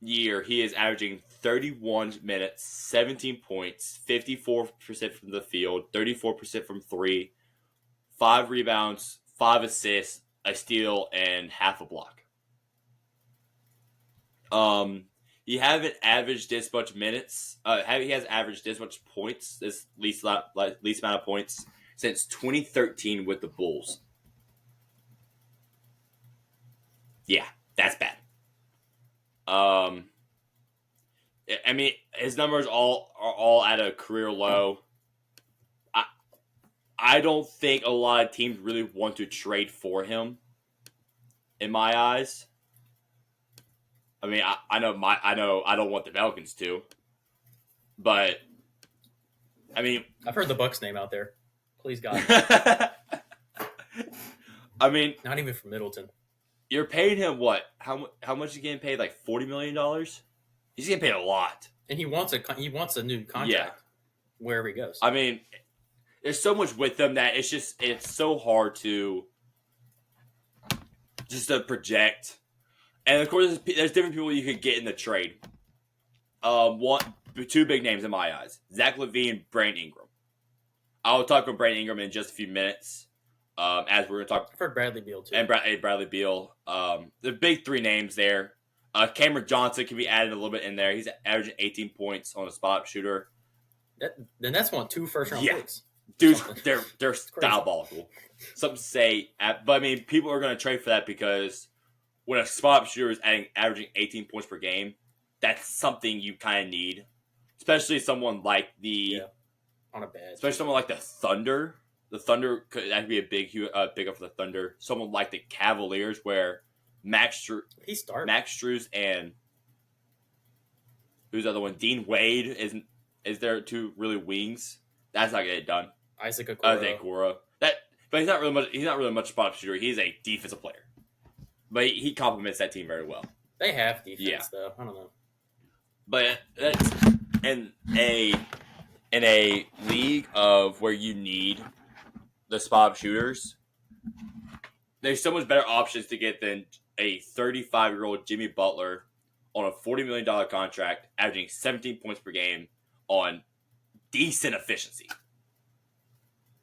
Speaker 1: year, he is averaging 31 minutes, 17 points, 54% from the field, 34% from 3, 5 rebounds, 5 assists, a steal, and half a block. He haven't averaged this much minutes. He has averaged this much points, this least amount of points since 2013 with the Bulls. Yeah, that's bad. I mean, his numbers are all at a career low. I don't think a lot of teams really want to trade for him. In my eyes, I mean, I know I don't want the Pelicans to, but I mean,
Speaker 2: I've heard the Bucks name out there. Please God,
Speaker 1: I mean,
Speaker 2: not even from Middleton.
Speaker 1: You're paying him what? How much is he getting paid? Like $40 million? He's getting paid a lot,
Speaker 2: and he wants a new contract wherever he goes.
Speaker 1: I mean, there's so much with them that it's so hard to project. And of course, there's different people you could get in the trade. 2 big names in my eyes: Zach LaVine, Brandon Ingram. I'll talk about Brandon Ingram in just a few minutes. As we're going to talk,
Speaker 2: I've heard Bradley Beal too,
Speaker 1: and Bradley Beal. The big 3 names there. Cameron Johnson can be added a little bit in there. He's averaging 18 points on a spot shooter.
Speaker 2: Then that's 2 first-round picks.
Speaker 1: Dude, they're diabolical. Some say, but I mean, people are going to trade for that because when a spot shooter is averaging 18 points per game, that's something you kind of need, especially someone like
Speaker 2: on a bad,
Speaker 1: especially someone like the Thunder. The Thunder could be a big up for the Thunder. Someone like the Cavaliers, where Max Strus and who's the other one? Dean Wade is there 2 really wings. That's not getting it done.
Speaker 2: Isaac Okoro.
Speaker 1: But he's not really much spot shooter. He's a defensive player, but he complements that team very well.
Speaker 2: They have defense though. I don't know.
Speaker 1: But that's in a league of where you need the spot shooters, there's so much better options to get than a 35-year-old Jimmy Butler on a $40 million contract, averaging 17 points per game on decent efficiency.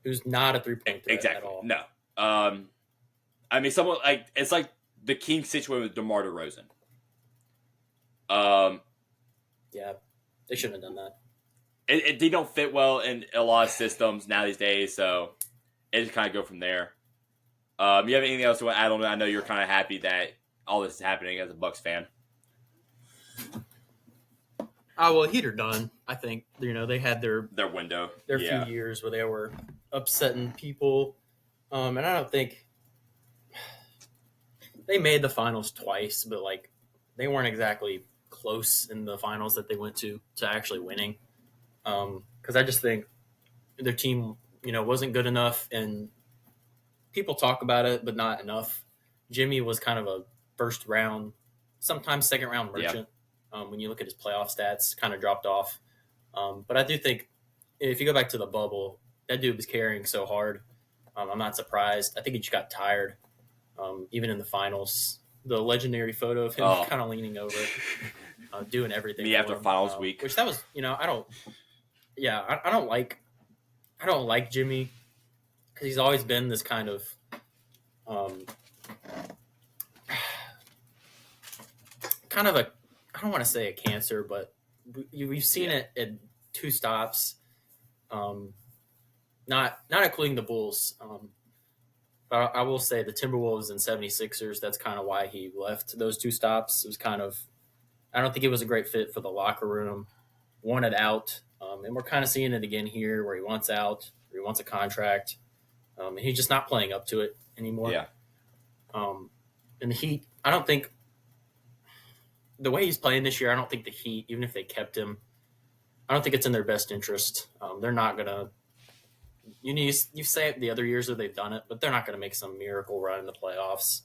Speaker 2: Who's not a 3-point threat at all.
Speaker 1: No. I mean, someone it's like the Kings situation with DeMar DeRozan.
Speaker 2: Yeah, they shouldn't have done that.
Speaker 1: They don't fit well in a lot of systems now these days, so it just kind of go from there. You have anything else to add on? I know you're kind of happy that all this is happening as a Bucks fan.
Speaker 2: Oh, well, heater done. I think, they had their
Speaker 1: window.
Speaker 2: Their few years where they were upsetting people. And I don't think they made the finals twice, but they weren't exactly close in the finals that they went to actually winning. Because I just think their team, wasn't good enough, and people talk about it, but not enough. Jimmy was kind of a first round, sometimes second round merchant. When you look at his playoff stats, kind of dropped off. But I do think if you go back to the bubble, that dude was carrying so hard. I'm not surprised. I think he just got tired. Even in the finals, the legendary photo of him kind of leaning over, doing everything.
Speaker 1: After finals week,
Speaker 2: which that was, I don't like Jimmy because he's always been this kind of I don't want to say a cancer, but we've seen it in 2 stops, not including the Bulls. But I will say the Timberwolves and 76ers, that's kind of why he left those 2 stops. It was kind of I don't think it was a great fit for the locker room. Wanted out, and we're kind of seeing it again here, where he wants out, or he wants a contract, and he's just not playing up to it anymore.
Speaker 1: Yeah.
Speaker 2: And the Heat, I don't think the way he's playing this year, I don't think the Heat, even if they kept him, I don't think it's in their best interest. They're not gonna. You say it the other years that they've done it, but they're not going to make some miracle run in the playoffs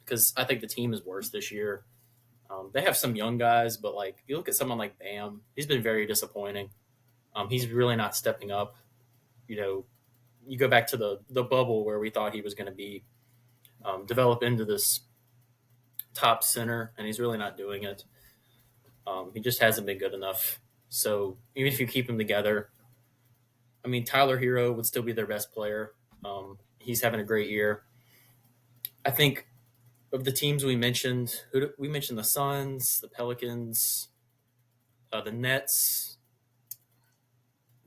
Speaker 2: because I think the team is worse this year. They have some young guys, but like you look at someone like Bam, he's been very disappointing. He's really not stepping up. You go back to the bubble where we thought he was going to be develop into this top center, and he's really not doing it. He just hasn't been good enough. So even if you keep him together, I mean, Tyler Hero would still be their best player. He's having a great year. I think of the teams we mentioned, we mentioned the Suns, the Pelicans, the Nets.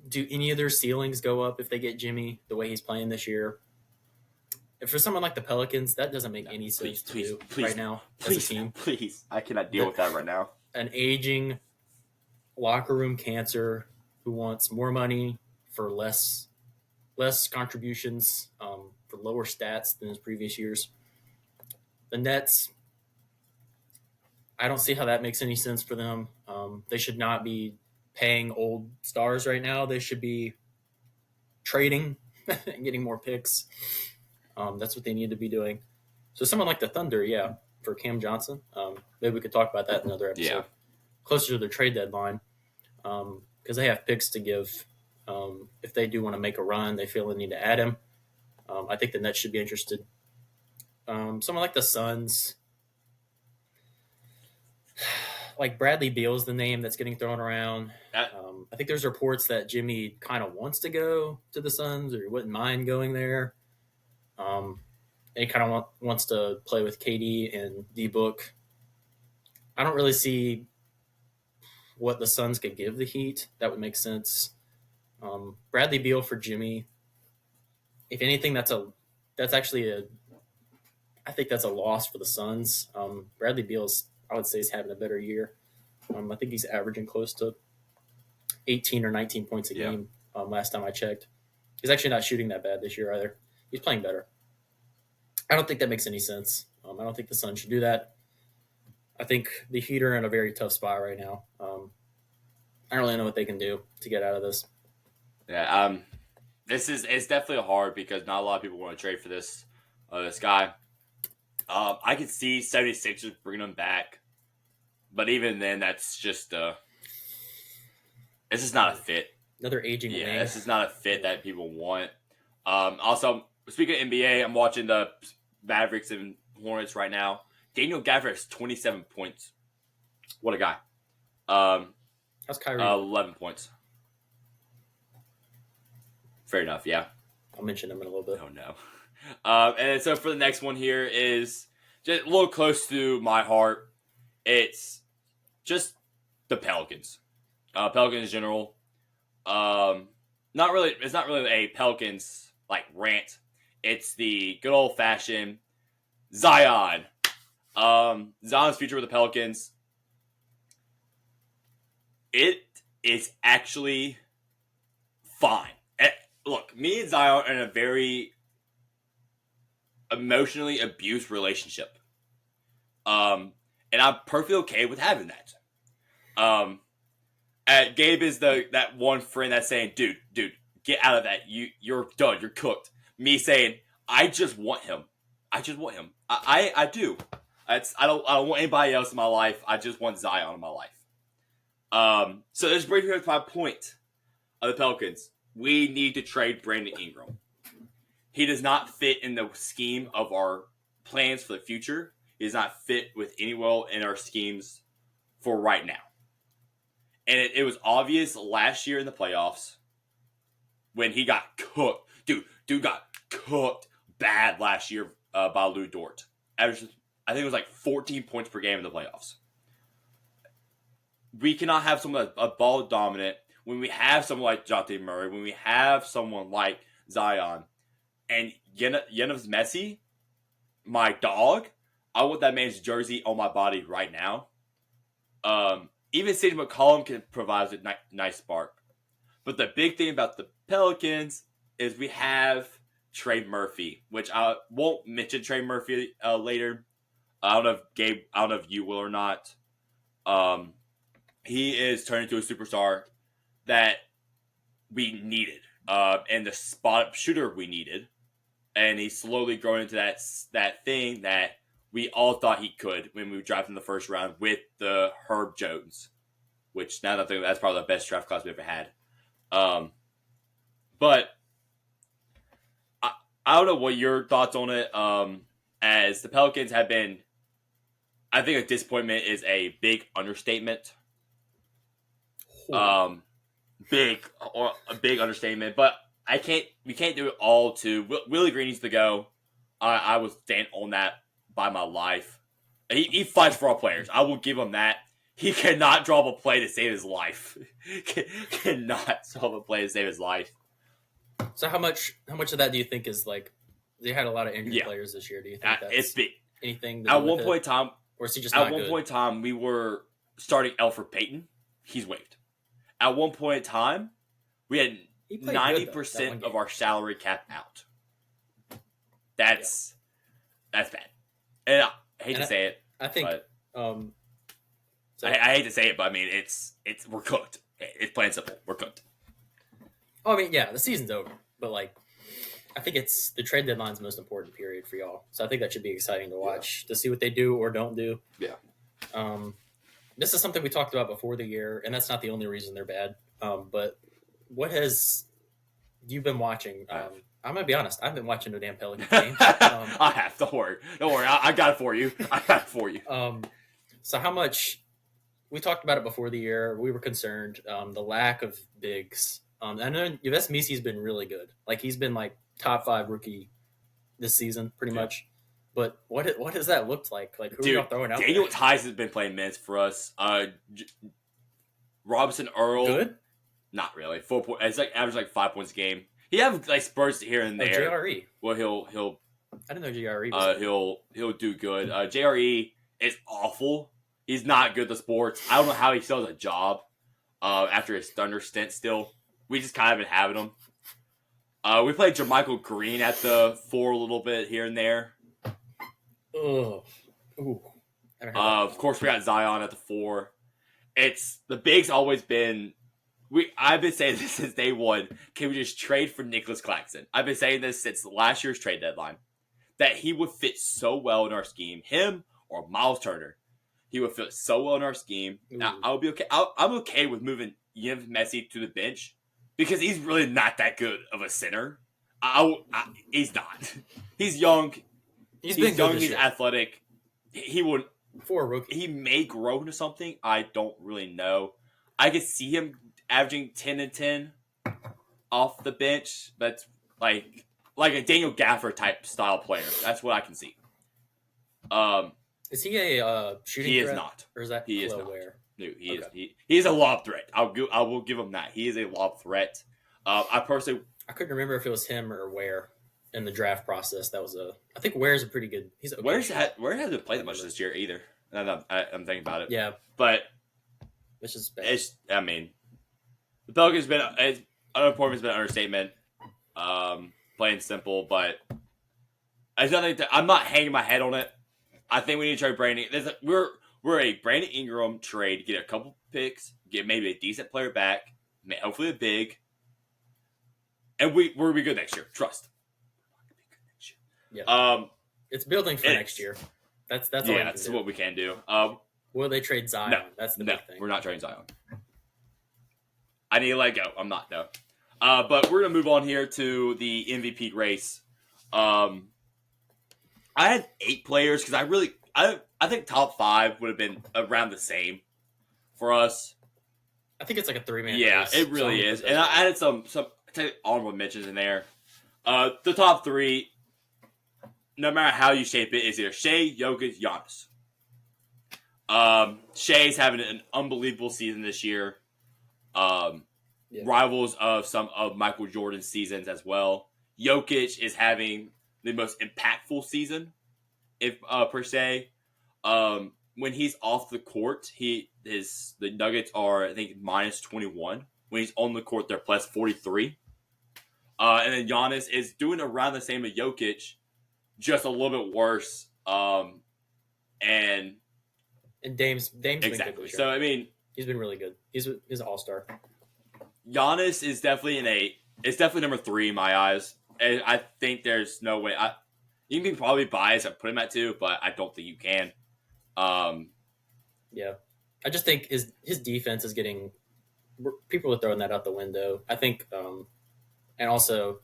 Speaker 2: Do any of their ceilings go up if they get Jimmy the way he's playing this year? If for someone like the Pelicans, that doesn't make any sense to do right now as a team.
Speaker 1: Please, I cannot deal with that right now.
Speaker 2: An aging locker room cancer who wants more money for less contributions, for lower stats than his previous years. The Nets, I don't see how that makes any sense for them. They should not be paying old stars right now. They should be trading and getting more picks. That's what they need to be doing. So someone like the Thunder, yeah, for Cam Johnson. Maybe we could talk about that in another episode.
Speaker 1: Yeah.
Speaker 2: Closer to their trade deadline, because they have picks to give. If they do want to make a run, they feel they need to add him. I think the Nets should be interested. Someone like the Suns, like Bradley Beal is the name that's getting thrown around. I think there's reports that Jimmy kind of wants to go to the Suns, or he wouldn't mind going there. He kind of wants to play with KD and D-Book. I don't really see what the Suns could give the Heat. That would make sense. Bradley Beal for Jimmy. If anything, I think that's a loss for the Suns. Bradley Beal's, I would say, is having a better year. I think he's averaging close to 18 or 19 points a game last time I checked. He's actually not shooting that bad this year either. He's playing better. I don't think that makes any sense. I don't think the Suns should do that. I think the Heat are in a very tough spot right now. I don't really know what they can do to get out of this.
Speaker 1: Yeah, it's definitely hard because not a lot of people want to trade for this guy. I could see 76ers bringing him back, but even then, that's just this is not a fit.
Speaker 2: Another aging wing.
Speaker 1: This is not a fit that people want. Also, speaking of NBA, I'm watching the Mavericks and Hornets right now. Daniel Gafford has 27 points. What a guy.
Speaker 2: How's Kyrie?
Speaker 1: 11 points. Fair enough, yeah.
Speaker 2: I'll mention him in a little bit.
Speaker 1: Oh, no. And so for the next one here is just a little close to my heart. It's just the Pelicans. Pelicans in general. It's not really a Pelicans like rant. It's the good old fashioned Zion. Zion's future with the Pelicans. It is actually fine. Look, me and Zion are in a very emotionally abused relationship. And I'm perfectly okay with having that. Gabe is that one friend that's saying, dude, get out of that. You're done. You're cooked. Me saying, I just want him. I do. I don't want anybody else in my life. I just want Zion in my life. So this brings me to my point of the Pelicans. We need to trade Brandon Ingram. He does not fit in the scheme of our plans for the future. He does not fit with anyone in our schemes for right now. And it was obvious last year in the playoffs when he got cooked. Dude got cooked bad last year by Lou Dort. I think it was like 14 points per game in the playoffs. We cannot have someone that's a ball dominant when we have someone like Jonathan Murray, when we have someone like Zion. And Yenev's Messi, my dog, I want that man's jersey on my body right now. Even CJ McCollum can provide a nice spark. But the big thing about the Pelicans is we have Trey Murphy, which I won't mention Trey Murphy later. I don't know if you will or not. He is turning into a superstar that we needed, and the spot-up shooter we needed. And he's slowly growing into that thing that we all thought he could when we drafted in the first round with the Herb Jones, which now that I think that's probably the best draft class we ever had. But I don't know what your thoughts on it. As the Pelicans have been, I think a disappointment is a big understatement. A big understatement, but we can't do it all to Willie Green needs to go. I was standing on that by my life. He fights for all players. I will give him that. He cannot draw up a play to save his life. Cannot draw up a play to save his life.
Speaker 2: So how much of that do you think is like they had a lot of injured players this year? Do you think that's
Speaker 1: it's big?
Speaker 2: Anything
Speaker 1: at one point in time,
Speaker 2: or is he just
Speaker 1: at one point in time we were starting Alfred Payton. He's waived. At one point in time, we had 90% of our salary cap out. That's bad. And I hate to say it.
Speaker 2: I think.
Speaker 1: I hate to say it, but I mean it's we're cooked. It's plain and simple. We're cooked.
Speaker 2: Oh, I mean, yeah, the season's over, but like, I think it's the trade deadline's the most important period for y'all. So I think that should be exciting to watch to see what they do or don't do.
Speaker 1: Yeah.
Speaker 2: This is something we talked about before the year, and that's not the only reason they're bad. But what has you been watching? I'm gonna be honest. I've been watching no damn Pelicans games.
Speaker 1: I have. Don't worry. I got it for you.
Speaker 2: So how much? We talked about it before the year. We were concerned. The lack of bigs. I know Yves Misi's been really good. Like he's been like top 5 rookie this season, pretty much. But what has that looked like? Like who are y'all throwing out?
Speaker 1: Daniel Tice has been playing minutes for us. Robinson Earl,
Speaker 2: good.
Speaker 1: Not really. 4 points. It's like average like 5 points a game. He have like spurts here and there.
Speaker 2: JRE.
Speaker 1: Well, he'll.
Speaker 2: I didn't know JRE. Was
Speaker 1: he'll do good. JRE is awful. He's not good at the sports. I don't know how he still has a job after his Thunder stint. Still, we just kind of been having him. We played Jermichael Green at the 4 a little bit here and there.
Speaker 2: Ooh.
Speaker 1: Of course, we got Zion at the 4. It's the big's always been. I've been saying this since day one. Can we just trade for Nicholas Claxton? I've been saying this since last year's trade deadline. That he would fit so well in our scheme. Him or Miles Turner. He would fit so well in our scheme. Now, I'll be okay. I'm okay with moving Yves Messi to the bench because he's really not that good of a center. He's not. He's young. He's young. He's athletic. He would.
Speaker 2: For a rookie,
Speaker 1: he may grow into something. I don't really know. I could see him averaging 10 and 10 off the bench. That's like a Daniel Gaffer type style player. That's what I can see.
Speaker 2: Is he a shooting
Speaker 1: He
Speaker 2: threat?
Speaker 1: is not.
Speaker 2: Or is that
Speaker 1: he is not.
Speaker 2: Ware?
Speaker 1: No, he is. He is a lob threat. I will give him that. He is a lob threat. I
Speaker 2: couldn't remember if it was him or Ware in the draft process. That was I think Ware's a pretty good. He's okay.
Speaker 1: Ware hasn't played that much this year either. I'm thinking about it.
Speaker 2: Yeah,
Speaker 1: but
Speaker 2: which is bad.
Speaker 1: I mean, the Pelicans unemployment's been an understatement. Plain simple, but it's nothing. I'm not hanging my head on it. I think we need to trade Brandon. We're a Brandon Ingram trade. Get a couple picks. Get maybe a decent player back. Hopefully a big. And we'll be good next year. Trust.
Speaker 2: Yeah. It's building for next year. That's all.
Speaker 1: Yeah, that's what we can do.
Speaker 2: Will they trade Zion?
Speaker 1: No,
Speaker 2: that's the big thing.
Speaker 1: We're not trading Zion. I need to let go. I'm not though. But we're gonna move on here to the MVP race. I had 8 players because I think top 5 would have been around the same for us.
Speaker 2: I think it's like a 3-man
Speaker 1: Yeah,
Speaker 2: race.
Speaker 1: it really is. And I added some honorable mentions in there. The top 3, no matter how you shape it, is either Shea, Jokic, Giannis. Shea's having an unbelievable season this year. Rivals of some of Michael Jordan's seasons as well. Jokic is having the most impactful season, if per se. when he's off the court, the Nuggets are, I think, minus 21. When he's on the court, they're plus 43. And then Giannis is doing around the same as Jokic, just a little bit worse. And
Speaker 2: Dame's been good
Speaker 1: exactly.
Speaker 2: this year.
Speaker 1: So I mean,
Speaker 2: he's been really good. He's an all-star.
Speaker 1: Giannis is definitely it's definitely number 3 in my eyes. And I think there's no way. You can be probably biased and put him at 2, but I don't think you can.
Speaker 2: Yeah, I just think his defense is getting people are throwing that out the window. I think, and also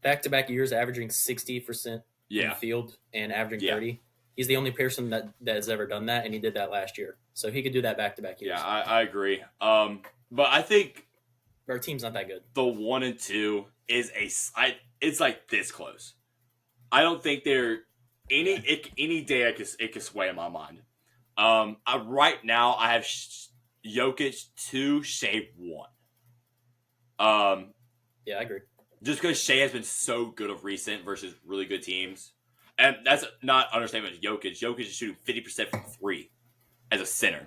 Speaker 2: back-to-back years averaging 60% in the field and averaging 30. He's the only person that has ever done that, and he did that last year. So he could do that back-to-back years.
Speaker 1: Yeah, I agree. But I think
Speaker 2: our team's not that good.
Speaker 1: The 1 and 2 is it's like this close. I don't think they're any day it could sway in my mind. Right now I have Jokic 2, Shea 1.
Speaker 2: Yeah, I agree.
Speaker 1: Just because Shea has been so good of recent versus really good teams. And that's not understatement of Jokic. Jokic is shooting 50% from 3 as a center.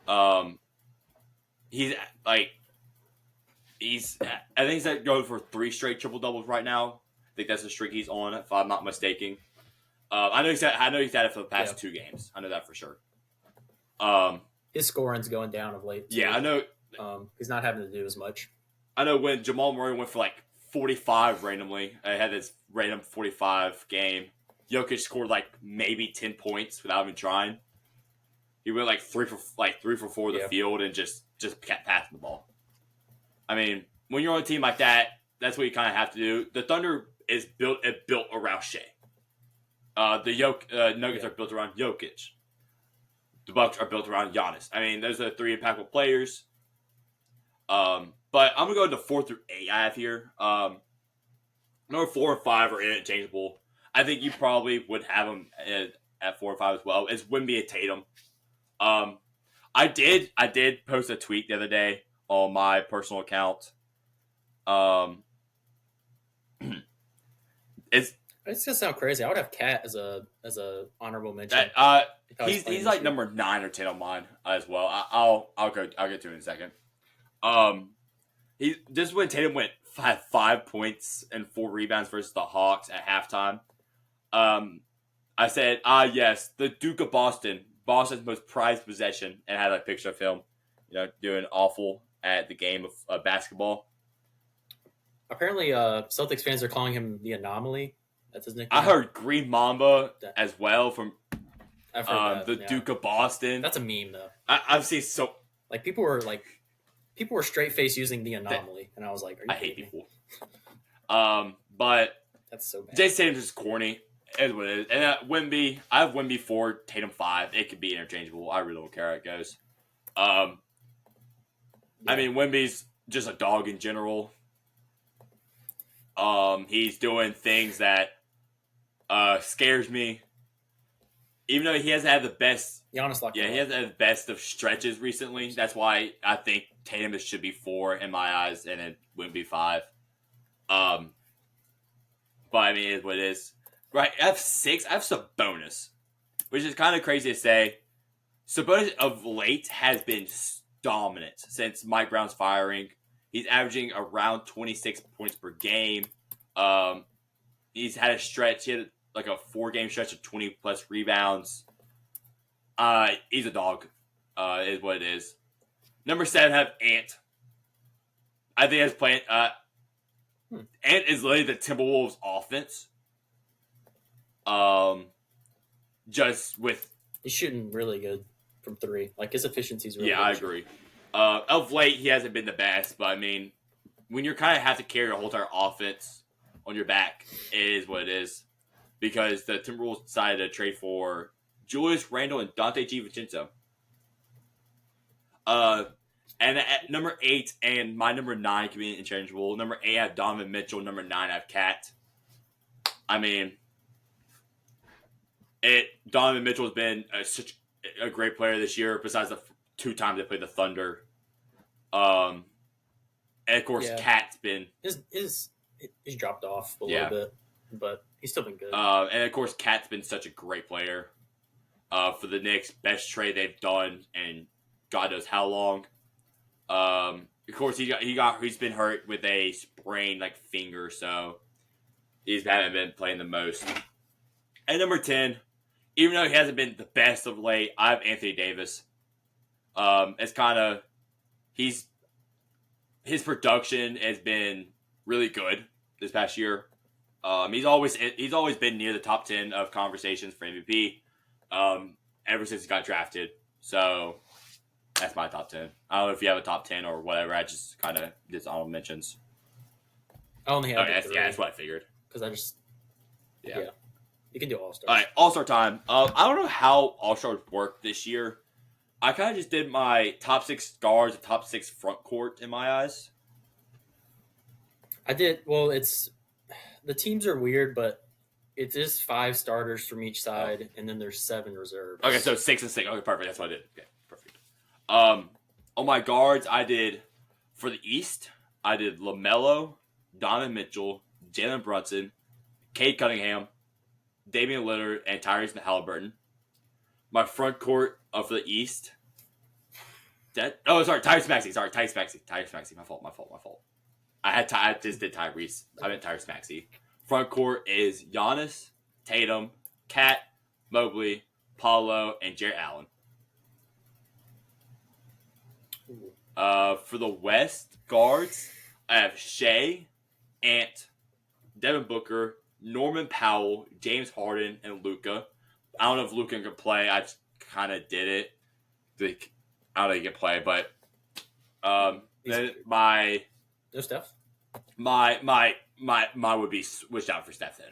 Speaker 1: I think he's going for 3 straight triple doubles right now. I think that's the streak he's on, if I'm not mistaken. I know he's had it for the past 2 games. I know that for sure.
Speaker 2: His scoring's going down of late, too.
Speaker 1: Yeah, I know.
Speaker 2: He's not having to do as much.
Speaker 1: I know when Jamal Murray went for like 45 randomly. I had this random 45 game. Jokic scored like maybe 10 points without even trying. He went like 3 for 4 the field and just kept passing the ball. I mean, when you're on a team like that, that's what you kind of have to do. The Thunder is built around Shea. The Nuggets are built around Jokic. The Bucks are built around Giannis. I mean, those are the 3 impactful players. But I'm gonna go into 4 through 8. I have here. Number 4 and 5 are interchangeable. I think you probably would have them at 4 and 5 as well. It's Wemby and Tatum. I did post a tweet the other day on my personal account. It's
Speaker 2: gonna sound crazy. I would have Cat as a honorable mention.
Speaker 1: He's like number 9 or 10 on mine as well. I'll get to it in a second. When Tatum had 5 points and 4 rebounds versus the Hawks at halftime. I said, yes, the Duke of Boston's most prized possession, and had a picture of him, doing awful at the game of basketball.
Speaker 2: Apparently, Celtics fans are calling him the Anomaly. That's his nickname.
Speaker 1: I heard Green Mamba as well from the
Speaker 2: yeah.
Speaker 1: Duke of Boston.
Speaker 2: That's a meme, though.
Speaker 1: I've seen so
Speaker 2: people were straight face using the Anomaly, and I was like, "Are you
Speaker 1: I hate
Speaker 2: kidding me?"
Speaker 1: people. But
Speaker 2: that's so bad.
Speaker 1: Jason Tatum's just corny. Is what it is. And Wemby, I have Wemby 4, Tatum 5. It could be interchangeable. I really don't care how it goes. I mean, Wemby's just a dog in general. He's doing things that scares me. Even though he hasn't had the best,
Speaker 2: he hasn't
Speaker 1: had the best of stretches recently. That's why I think Tatum should be 4 in my eyes, and it wouldn't be 5. But I mean, it is what it is. Right, I have Sabonis, which is kind of crazy to say. Sabonis of late has been dominant since Mike Brown's firing. He's averaging around 26 points per game. He's had a stretch. He had like a 4-game stretch of 20-plus rebounds. He's a dog, is what it is. Number 7, I have Ant. I think that's playing. Ant is literally the Timberwolves' offense.
Speaker 2: He's shooting really good from 3. Like, his efficiency's really good.
Speaker 1: Yeah, I agree. Of late, he hasn't been the best, but I mean, when you kind of have to carry your whole entire offense on your back, it is what it is. Because the Timberwolves decided to trade for Julius Randle and Dante DiVincenzo. And at number 8, and my number 9 can be interchangeable. Number 8, I have Donovan Mitchell. Number 9, I have Cat. I mean, Donovan Mitchell has been such a great player this year, besides the 2 times they played the Thunder. And of course, Cat's been
Speaker 2: he's dropped off a little bit, but he's still been good.
Speaker 1: And of course, Cat's been such a great player. for the Knicks. Best trade they've done in God knows how long. Of course, he's been hurt with a sprained finger, so he's haven't been playing the most. And number 10, even though he hasn't been the best of late, I have Anthony Davis. It's kind of his production has been really good this past year. He's always been near the top 10 of conversations for MVP. Ever since he got drafted. So that's my top 10. I don't know if you have a top 10 or whatever. I just kind of did honorable mentions.
Speaker 2: I only have
Speaker 1: that's what I figured.
Speaker 2: Because I just yeah. You can do All-Stars.
Speaker 1: All right, All-Star time. I don't know how All-Stars work this year. I kind of just did my top 6 guards and top 6 front court in my eyes.
Speaker 2: I did. Well, the teams are weird, but it is 5 starters from each side, and then there's 7 reserves.
Speaker 1: Okay, so 6 and 6. Okay, perfect. That's what I did. Okay, perfect. On my guards, I did for the East. I did LaMelo, Donovan Mitchell, Jalen Brunson, Cade Cunningham, Damian Lillard, and Tyrese Halliburton. My front court for the East. Tyrese Maxey. Tyrese Maxey. My fault. I just did Tyrese. I meant Tyrese Maxey. Front court is Giannis, Tatum, Kat, Mobley, Paulo, and Jarrett Allen. For the West guards, I have Shea, Ant, Devin Booker, Norman Powell, James Harden, and Luka. I don't know if Luka can play. I just kind of did it. I don't know if he can play, but then
Speaker 2: no Steph.
Speaker 1: My would be switched out for Steph then.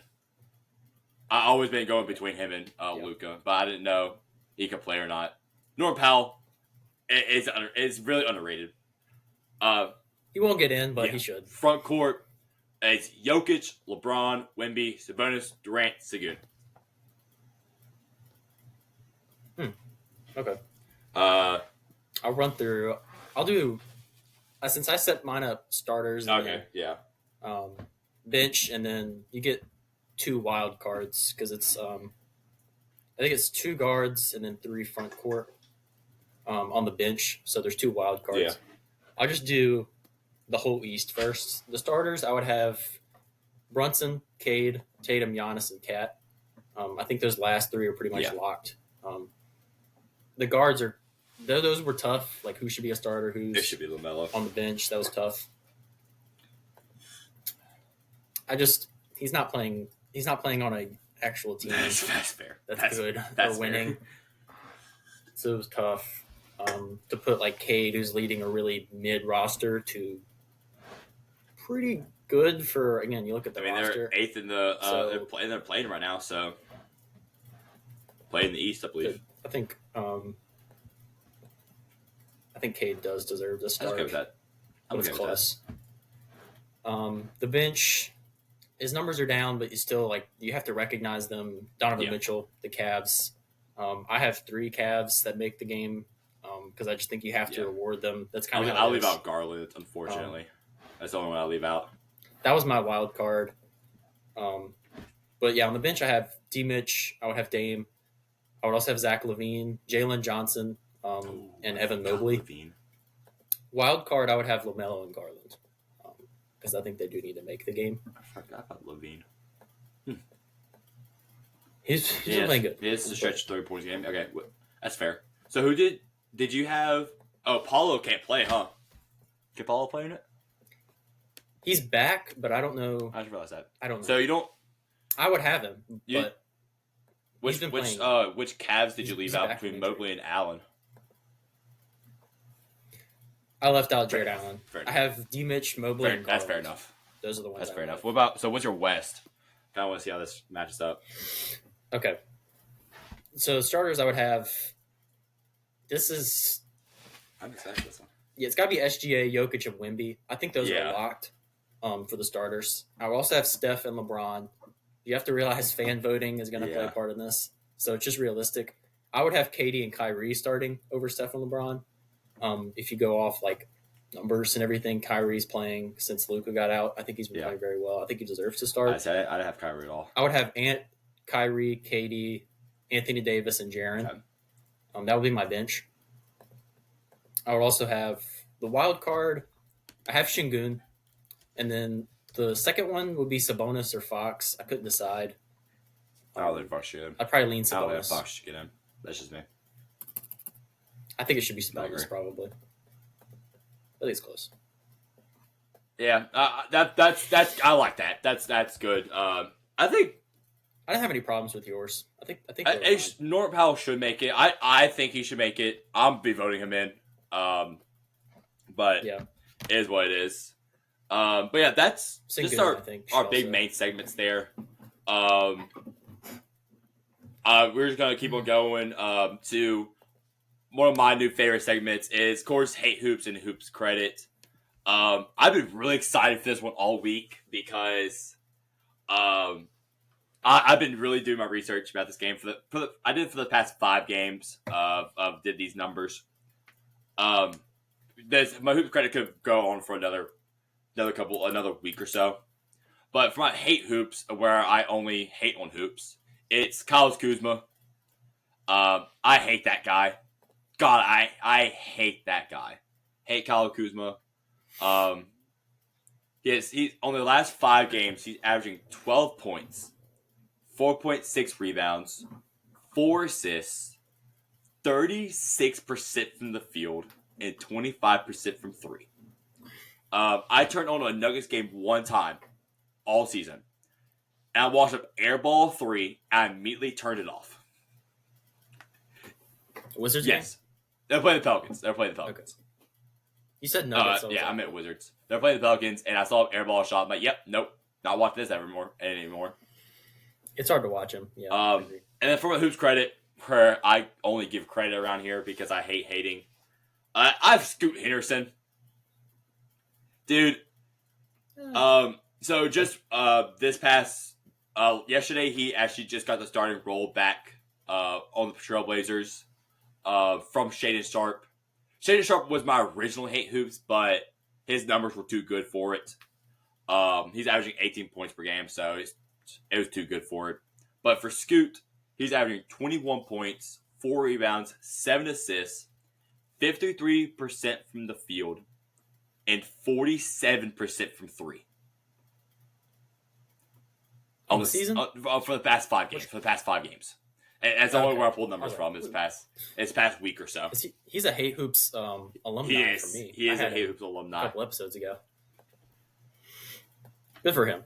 Speaker 1: I always been going between him and Luka, but I didn't know he could play or not. Norman Powell is really underrated.
Speaker 2: He won't get in, but he should.
Speaker 1: Front court is Jokic, LeBron, Wemby, Sabonis, Durant, Seguin.
Speaker 2: Okay. I'll run through. I'll do. Since I set mine up starters.
Speaker 1: Okay.
Speaker 2: Bench, and then you get 2 wild cards because it's. I think it's 2 guards and then 3 front court. On the bench, so there's 2 wild cards.
Speaker 1: Yeah.
Speaker 2: I'll just do the whole East first. The starters, I would have Brunson, Cade, Tatum, Giannis, and Kat. I think those last 3 are pretty much locked. The guards are those were tough. Like who should be a starter?
Speaker 1: It should be LaMelo
Speaker 2: on the bench. That was tough. He's not playing. He's not playing on an actual team.
Speaker 1: That's fair.
Speaker 2: That's good. That's winning. Fair. So it was tough to put Cade, who's leading a really mid roster, to pretty good for. Again, you look at the roster.
Speaker 1: They're 8th in the. They're playing right now, so playing in the East, I believe.
Speaker 2: I think Cade does deserve to start.
Speaker 1: I'm okay with that.
Speaker 2: It's close. The bench, his numbers are down, but you still you have to recognize them. Donovan Mitchell, the Cavs. I have 3 Cavs that make the game because I just think you have to reward them. That's kind of.
Speaker 1: I'll leave out Garland, unfortunately. That's the only one I'll leave out.
Speaker 2: That was my wild card. But yeah, on the bench I have D. Mitch. I would have Dame. I would also have Zach LaVine, Jalen Johnson, and Evan Mobley. Wild card, I would have LaMelo and Garland because I think they do need to make the game.
Speaker 1: I forgot about LaVine.
Speaker 2: He's playing good.
Speaker 1: It's a stretch 3 points game. Okay, that's fair. So who did you have? Oh, Paulo can't play, huh? Can Paulo play in it?
Speaker 2: He's back, but I don't know.
Speaker 1: I just realized that.
Speaker 2: I don't know.
Speaker 1: So you don't.
Speaker 2: I would have him, but
Speaker 1: which Cavs did you leave out between Mobley and Allen?
Speaker 2: I left out Jarrett Allen. I have D. Mitch, Mobley, and Garland.
Speaker 1: That's fair enough.
Speaker 2: Those are the ones.
Speaker 1: That's fair enough. What about? So what's your West? I want to see how this matches up.
Speaker 2: Okay. So starters, I would have. This is.
Speaker 1: I'm excited for this one.
Speaker 2: Yeah, it's got to be SGA, Jokic, and Wemby. I think those are locked for the starters. I would also have Steph and LeBron. You have to realize fan voting is going to play a part in this. So it's just realistic. I would have KD and Kyrie starting over Steph and LeBron. If you go off numbers and everything, Kyrie's playing since Luka got out. I think he's been playing very well. I think he deserves to start.
Speaker 1: I'd have Kyrie at all.
Speaker 2: I would have Ant, Kyrie, KD, Anthony Davis, and Jaren.
Speaker 1: Okay.
Speaker 2: That would be my bench. I would also have the wild card. I have Şengün, and then the second one would be Sabonis or Fox. I couldn't decide.
Speaker 1: I don't think Fox should get him.
Speaker 2: I'd probably lean
Speaker 1: I don't think
Speaker 2: Sabonis.
Speaker 1: Fox should get him. That's just me.
Speaker 2: I think it should be
Speaker 1: I agree.
Speaker 2: Sabonis, probably. At least close.
Speaker 1: Yeah, that's I like that. That's good. I think
Speaker 2: I didn't have any problems with yours. I think
Speaker 1: Norton Powell should make it. I think he should make it. I'm be voting him in. But
Speaker 2: yeah,
Speaker 1: it is what it is. But yeah, that's
Speaker 2: Şengün,
Speaker 1: just
Speaker 2: I think,
Speaker 1: our
Speaker 2: should
Speaker 1: big
Speaker 2: also-
Speaker 1: main segments there. We're just gonna keep on going. To one of my new favorite segments is, of course, Hate Hoops and Hoops Credit. I've been really excited for this one all week because I've been really doing my research about this game I did it for the past 5 games did these numbers. My Hoops Credit could go on for another week or so. But for my Hate Hoops, where I only hate on hoops, it's Kyle Kuzma. I hate that guy. God, I hate that guy. Hate Kyle Kuzma. He's on the last 5 games, he's averaging 12 points, 4.6 rebounds, 4 assists, 36% from the field, and 25% from 3. I turned on a Nuggets game one time all season, and I watched up airball 3, and I immediately turned it off.
Speaker 2: Wizards.
Speaker 1: Yes, they're playing the Pelicans.
Speaker 2: Okay. You said Nuggets.
Speaker 1: Yeah, I meant Wizards. They're playing the Pelicans, and I saw an airball shot. I'm like, yep, nope, not watching this anymore.
Speaker 2: It's hard to watch him. Yeah. I agree.
Speaker 1: And then for my Hoops Credit, where I only give credit around here because I hate hating, I have Scoot Henderson. Dude, so just this past yesterday, he actually just got the starting role back on the Trailblazers from Shaedon Sharpe. Shaedon Sharpe was my original Hate Hoops, but his numbers were too good for it. He's averaging 18 points per game, so it was too good for it. But for Scoot, he's averaging 21 points, 4 rebounds, 7 assists, 53% from the field, and 47% from 3.
Speaker 2: On the season?
Speaker 1: For the past 5 games. And that's the only where I pulled numbers from this past week or so.
Speaker 2: He's a Hate Hoops alumni for me.
Speaker 1: He is a Hate Hoops alumni.
Speaker 2: A couple episodes ago. Good for him.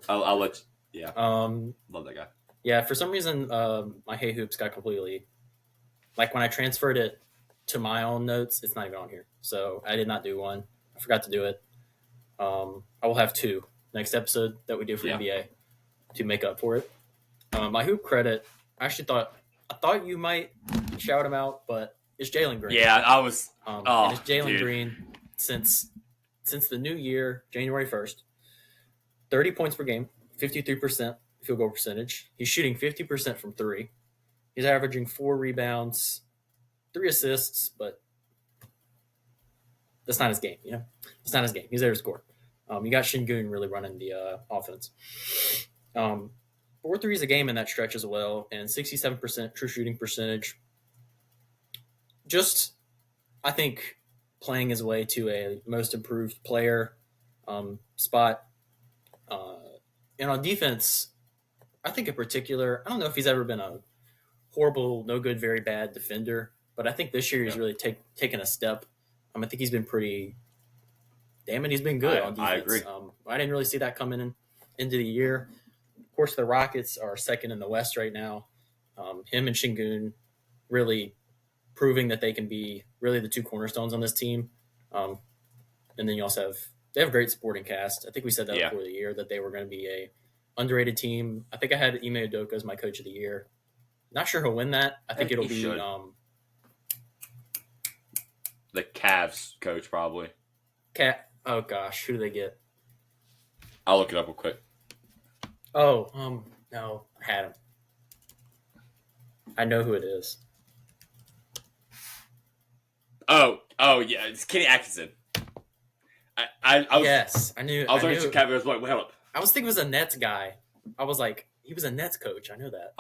Speaker 1: I'll let you. Yeah. Love that guy.
Speaker 2: Yeah, for some reason, my Hate Hoops got completely... Like, when I transferred it to my own notes, it's not even on here. So, I did not do one. I forgot to do it. I will have 2 next episode that we do for NBA to make up for it. My Hoop Credit... I actually thought you might shout him out, but it's Jalen Green.
Speaker 1: Yeah, I was.
Speaker 2: And it's Jalen Green since the new year, January 1st. 30 points per game, 53% field goal percentage. He's shooting 50% from 3. He's averaging 4 rebounds, 3 assists, but that's not his game. It's not his game. He's there to score. You got Şengün really running the offense. 4 threes a game in that stretch as well, and 67% true shooting percentage. Just, I think, playing his way to a most improved player spot. And on defense, I think in particular, I don't know if he's ever been a horrible, no good, very bad defender, but I think this year he's really taken a step. I think he's been pretty – damn it, he's been good on defense.
Speaker 1: I agree.
Speaker 2: I didn't really see that coming into the year. Of course, the Rockets are second in the West right now. Him and Şengün really proving that they can be really the 2 cornerstones on this team. And then you also they have a great supporting cast. I think we said that before the year that they were going to be a underrated team. I think I had Ime Udoka as my coach of the year. Not sure he'll win that. I think it'll be
Speaker 1: the Cavs coach probably.
Speaker 2: Oh gosh, who do they get?
Speaker 1: I'll look it up real quick.
Speaker 2: Oh, no, I had him. I know who it is.
Speaker 1: Oh, yeah, it's Kenny Atkinson. I was,
Speaker 2: yes, I knew.
Speaker 1: I was looking at Cavs. I was like, wait, hold up.
Speaker 2: I was thinking it was a Nets guy. I was like, he was a Nets coach. I know that.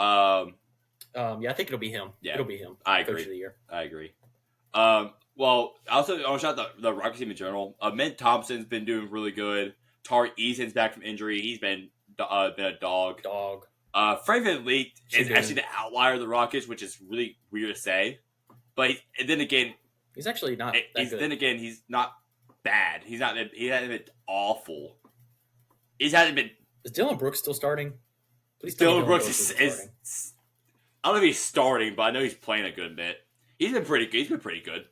Speaker 2: Yeah, I think it'll be him.
Speaker 1: Yeah,
Speaker 2: It'll be him.
Speaker 1: I
Speaker 2: Coach
Speaker 1: agree.
Speaker 2: of the year.
Speaker 1: I agree. Well, also I want to shout out the Rockets team in general. Mint Thompson's been doing really good. Tari Eason's back from injury. He's been a dog. Frank VanVleet is actually the outlier of the Rockets, which is really weird to say. But then again,
Speaker 2: he's actually not.
Speaker 1: Then again, he's not bad. He hasn't been awful. He hasn't been.
Speaker 2: Is Dylan Brooks still starting?
Speaker 1: Please Dylan Brooks is. I don't know if he's starting, but I know he's playing a good bit. He's been pretty good. He's been pretty good.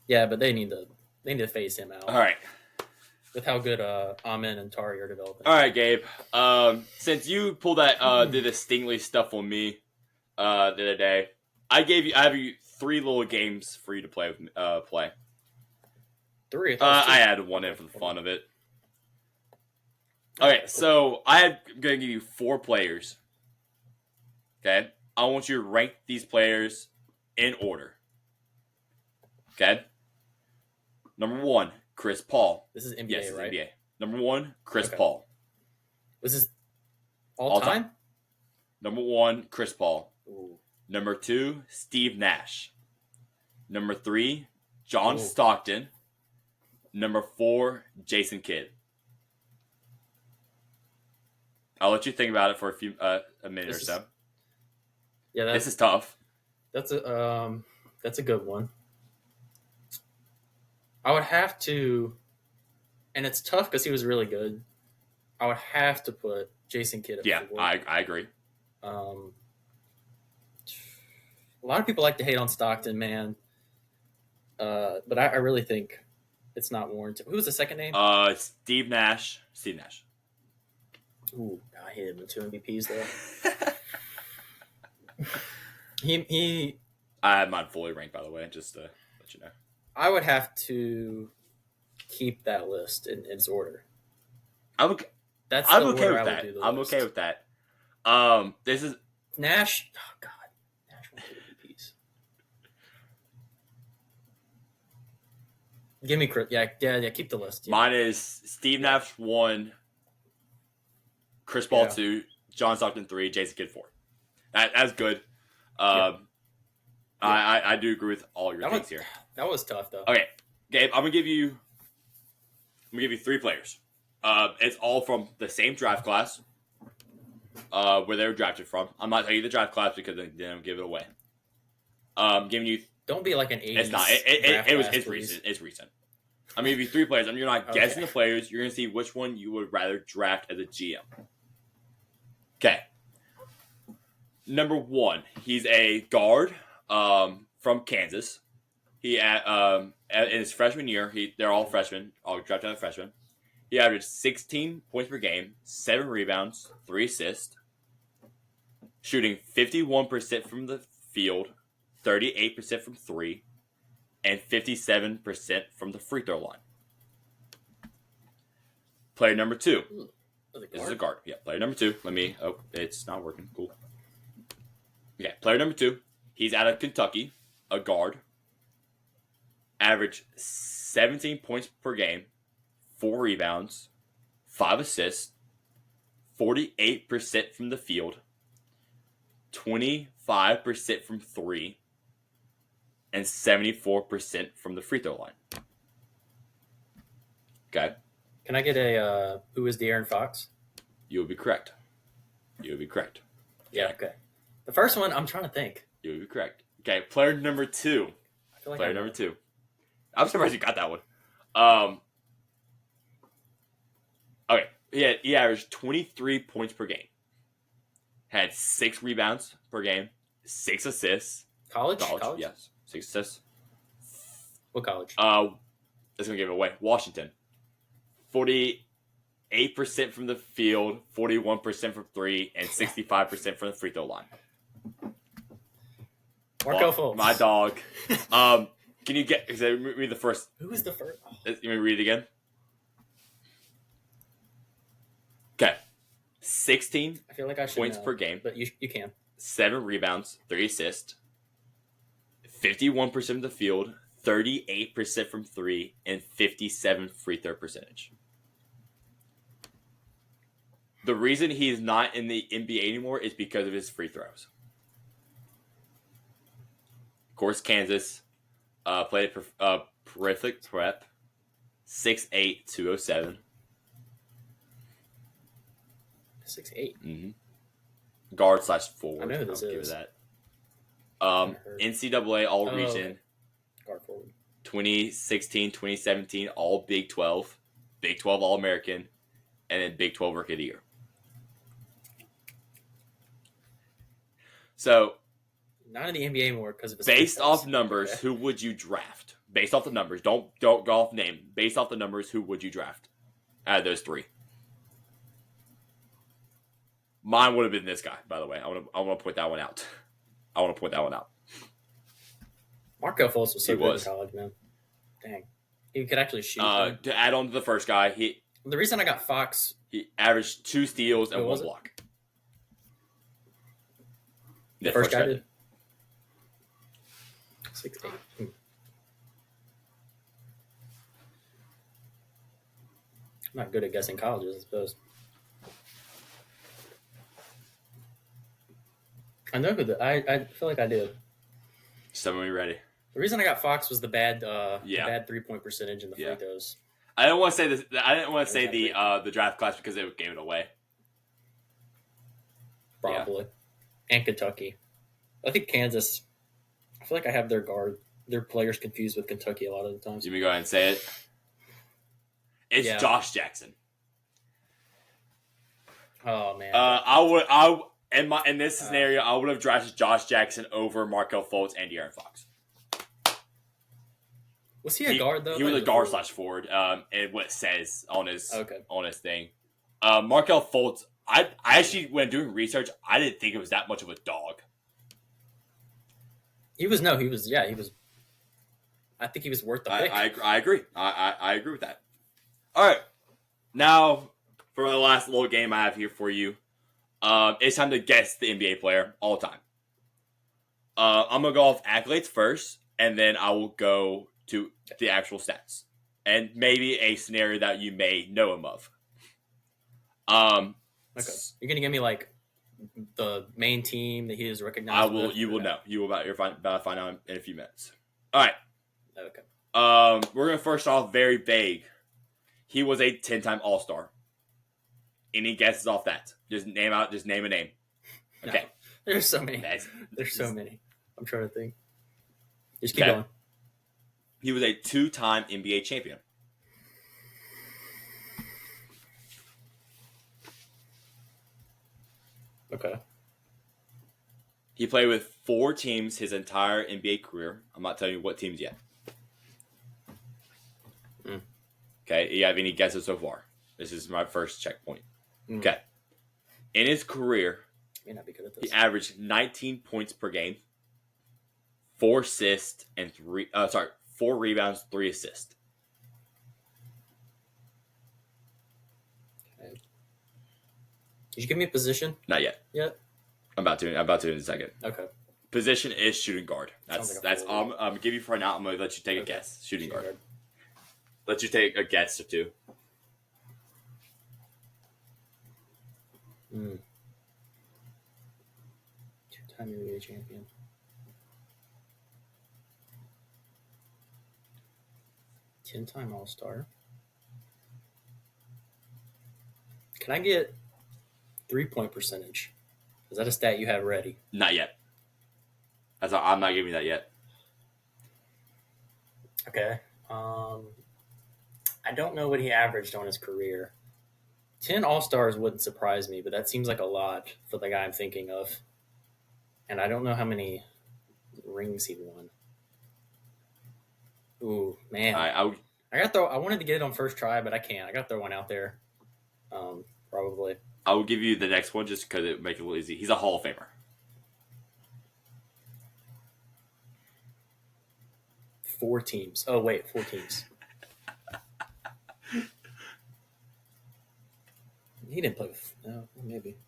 Speaker 2: Yeah, but they need to phase him out.
Speaker 1: All right.
Speaker 2: With how good Amen and Tari are developing.
Speaker 1: All right, Gabe. Since you pulled that did the Stingley stuff on me the other day, I have you 3 little games for you to play with. Play.
Speaker 2: 3.
Speaker 1: I added one in for the fun of it. Okay, so I'm going to give you 4 players. Okay? I want you to rank these players in order. Okay? Number 1, Chris Paul.
Speaker 2: This is NBA,
Speaker 1: yes,
Speaker 2: right?
Speaker 1: NBA. Number 1, Chris Paul.
Speaker 2: Was this all time?
Speaker 1: Number 1, Chris Paul.
Speaker 2: Ooh.
Speaker 1: Number 2, Steve Nash. Number 3, John Stockton. Number 4, Jason Kidd. I'll let you think about it for a minute or so.
Speaker 2: Yeah,
Speaker 1: this is tough.
Speaker 2: That's a good one. I would have to, and it's tough because he was really good. I would have to put Jason Kidd at 4.
Speaker 1: I agree.
Speaker 2: A lot of people like to hate on Stockton, man. But I really think it's not warranted. Who was the second name?
Speaker 1: Steve Nash. Steve Nash.
Speaker 2: Ooh, I hated him with 2 MVPs though. he.
Speaker 1: I have mine fully ranked, by the way, just to let you know.
Speaker 2: I would have to keep that list in its order.
Speaker 1: I'm okay with that. I'm okay with that. This is
Speaker 2: Nash. Oh God, Nash won 2 MVPs. Give me Chris. Yeah. Keep the list. Yeah.
Speaker 1: Mine is Steve Nash 1, Chris Paul 2, John Stockton 3, Jason Kidd 4. That's good. I do agree with all your things here.
Speaker 2: That was tough though.
Speaker 1: Okay, Gabe, I'm gonna give you 3 players. It's all from the same draft class, where they were drafted from. I'm not telling you the draft class because they don't give it away. Giving you.
Speaker 2: Don't be like an 80s.
Speaker 1: It's not. It's recent. It's recent. I'm gonna give you 3 players. You're not guessing the players. You're gonna see which one you would rather draft as a GM. Okay. Number 1, he's a guard from Kansas. He in his freshman year, they're all freshmen, all drafted as freshmen. He averaged 16 points per game, 7 rebounds, 3 assists, shooting 51% from the field, 38% from 3, and 57% from the free throw line. Player number 2. This is a guard. Yeah, player number 2. It's not working. Cool. Okay, player number 2. He's out of Kentucky, a guard. Averaged 17 points per game, 4 rebounds, 5 assists, 48% from the field, 25% from 3, and 74% from the free throw line. Okay.
Speaker 2: Can I get a who is De'Aaron Fox?
Speaker 1: You would be correct.
Speaker 2: Yeah, okay. The first one, I'm trying to think.
Speaker 1: You would be correct. Okay, player number 2.
Speaker 2: I feel like
Speaker 1: player number 2. I'm surprised you got that one. Okay, he averaged 23 points per game. Had 6 rebounds per game, 6 assists.
Speaker 2: College?
Speaker 1: Yes, 6 assists.
Speaker 2: What college?
Speaker 1: That's gonna give it away. Washington. 48% from the field, 41% from 3, and 65% from the free throw line.
Speaker 2: Marco Fultz.
Speaker 1: My dog. Can you read the first?
Speaker 2: Who is the first?
Speaker 1: You want me to read it again? Okay. 16
Speaker 2: I feel like I should
Speaker 1: points
Speaker 2: know,
Speaker 1: per game.
Speaker 2: But you can.
Speaker 1: 7 rebounds, 3 assists. 51% of the field, 38% from 3, and 57 free throw percentage. The reason he's not in the NBA anymore is because of his free throws. Of course, Kansas played Prolific Prep, 6'8", 207.
Speaker 2: 6'8".
Speaker 1: Mm-hmm. Guard / forward.
Speaker 2: I know who this
Speaker 1: I'll give
Speaker 2: is.
Speaker 1: it that. NCAA All Region.
Speaker 2: Okay. Guard forward.
Speaker 1: 2016, 2017, all Big 12. Big 12 All American. And then Big 12 Rookie of the Year. So,
Speaker 2: not in the NBA anymore because of his
Speaker 1: based off numbers,
Speaker 2: okay.
Speaker 1: Who would you draft? Based off the numbers, don't go off name. Based off the numbers, who would you draft out of those three? Mine would have been this guy, by the way. I want to point that one out.
Speaker 2: Markel Fultz was so
Speaker 1: He
Speaker 2: good
Speaker 1: was.
Speaker 2: in college, man. Dang, he could actually shoot.
Speaker 1: To add on to the first guy,
Speaker 2: the reason I got Fox,
Speaker 1: he averaged 2 steals and 1 block.
Speaker 2: The first guy did 6'8". I'm not good at guessing colleges, I suppose. I know who I feel like I do.
Speaker 1: So when you're ready.
Speaker 2: The reason I got Fox was the bad 3-point percentage in the free throws.
Speaker 1: I didn't want to say this. I didn't want to say the draft class because it gave it away.
Speaker 2: Probably, and Kentucky. I think Kansas. I feel like I have their players confused with Kentucky a lot of the times.
Speaker 1: You may go ahead and say it. It's Josh Jackson.
Speaker 2: Oh man.
Speaker 1: In this scenario, I would have drafted Josh Jackson over Markel Fultz and De'Aaron Fox.
Speaker 2: Was he a guard though?
Speaker 1: He was a guard / forward. And what it says on his thing. Markel Fultz. I actually, when doing research, I didn't think it was that much of a dog.
Speaker 2: He was. I think he was worth the pick.
Speaker 1: I agree. I agree with that. All right, now for the last little game I have here for you. It's time to guess the NBA player all the time. I'm gonna go off accolades first, and then I will go to the actual stats and maybe a scenario that you may know him of.
Speaker 2: Okay, you're gonna give me like the main team that he is recognized.
Speaker 1: I will. You will know. You will about to find out in a few minutes. All right.
Speaker 2: Okay.
Speaker 1: We're gonna first off very vague. He was a 10-time All-Star. Any guesses off that? Just name a name. Okay.
Speaker 2: No, there's so many. There's so many. I'm trying to think. Just keep going.
Speaker 1: He was a 2-time NBA champion.
Speaker 2: Okay.
Speaker 1: He played with 4 teams his entire NBA career. I'm not telling you what teams yet. Okay. You have any guesses so far? This is my first checkpoint. Okay. In his career,
Speaker 2: may not be good at this.
Speaker 1: He averaged 19 points per game, 4 assists, and 4 rebounds, 3 assists.
Speaker 2: Okay. Did you give me a position?
Speaker 1: Not yet. I'm about to in a second.
Speaker 2: Okay.
Speaker 1: Position is shooting guard. That's all I'm gonna give you for right now. I'm gonna let you take a guess. Shooting guard. Let you take a guess or two.
Speaker 2: Two-time NBA champion. 10-time All-Star. Can I get 3-point percentage? Is that a stat you have ready?
Speaker 1: Not yet. I'm not giving you that yet.
Speaker 2: Okay. I don't know what he averaged on his career. 10 All-Stars wouldn't surprise me, but that seems like a lot for the guy I'm thinking of. And I don't know how many rings he won. Ooh, man. I wanted to get it on first try, but I can't. I got to throw one out there. Probably.
Speaker 1: I will give you the next one just because it would make it a little easy. He's a Hall of Famer.
Speaker 2: 4 teams. Oh, wait, 4 teams. He didn't play with... No, maybe.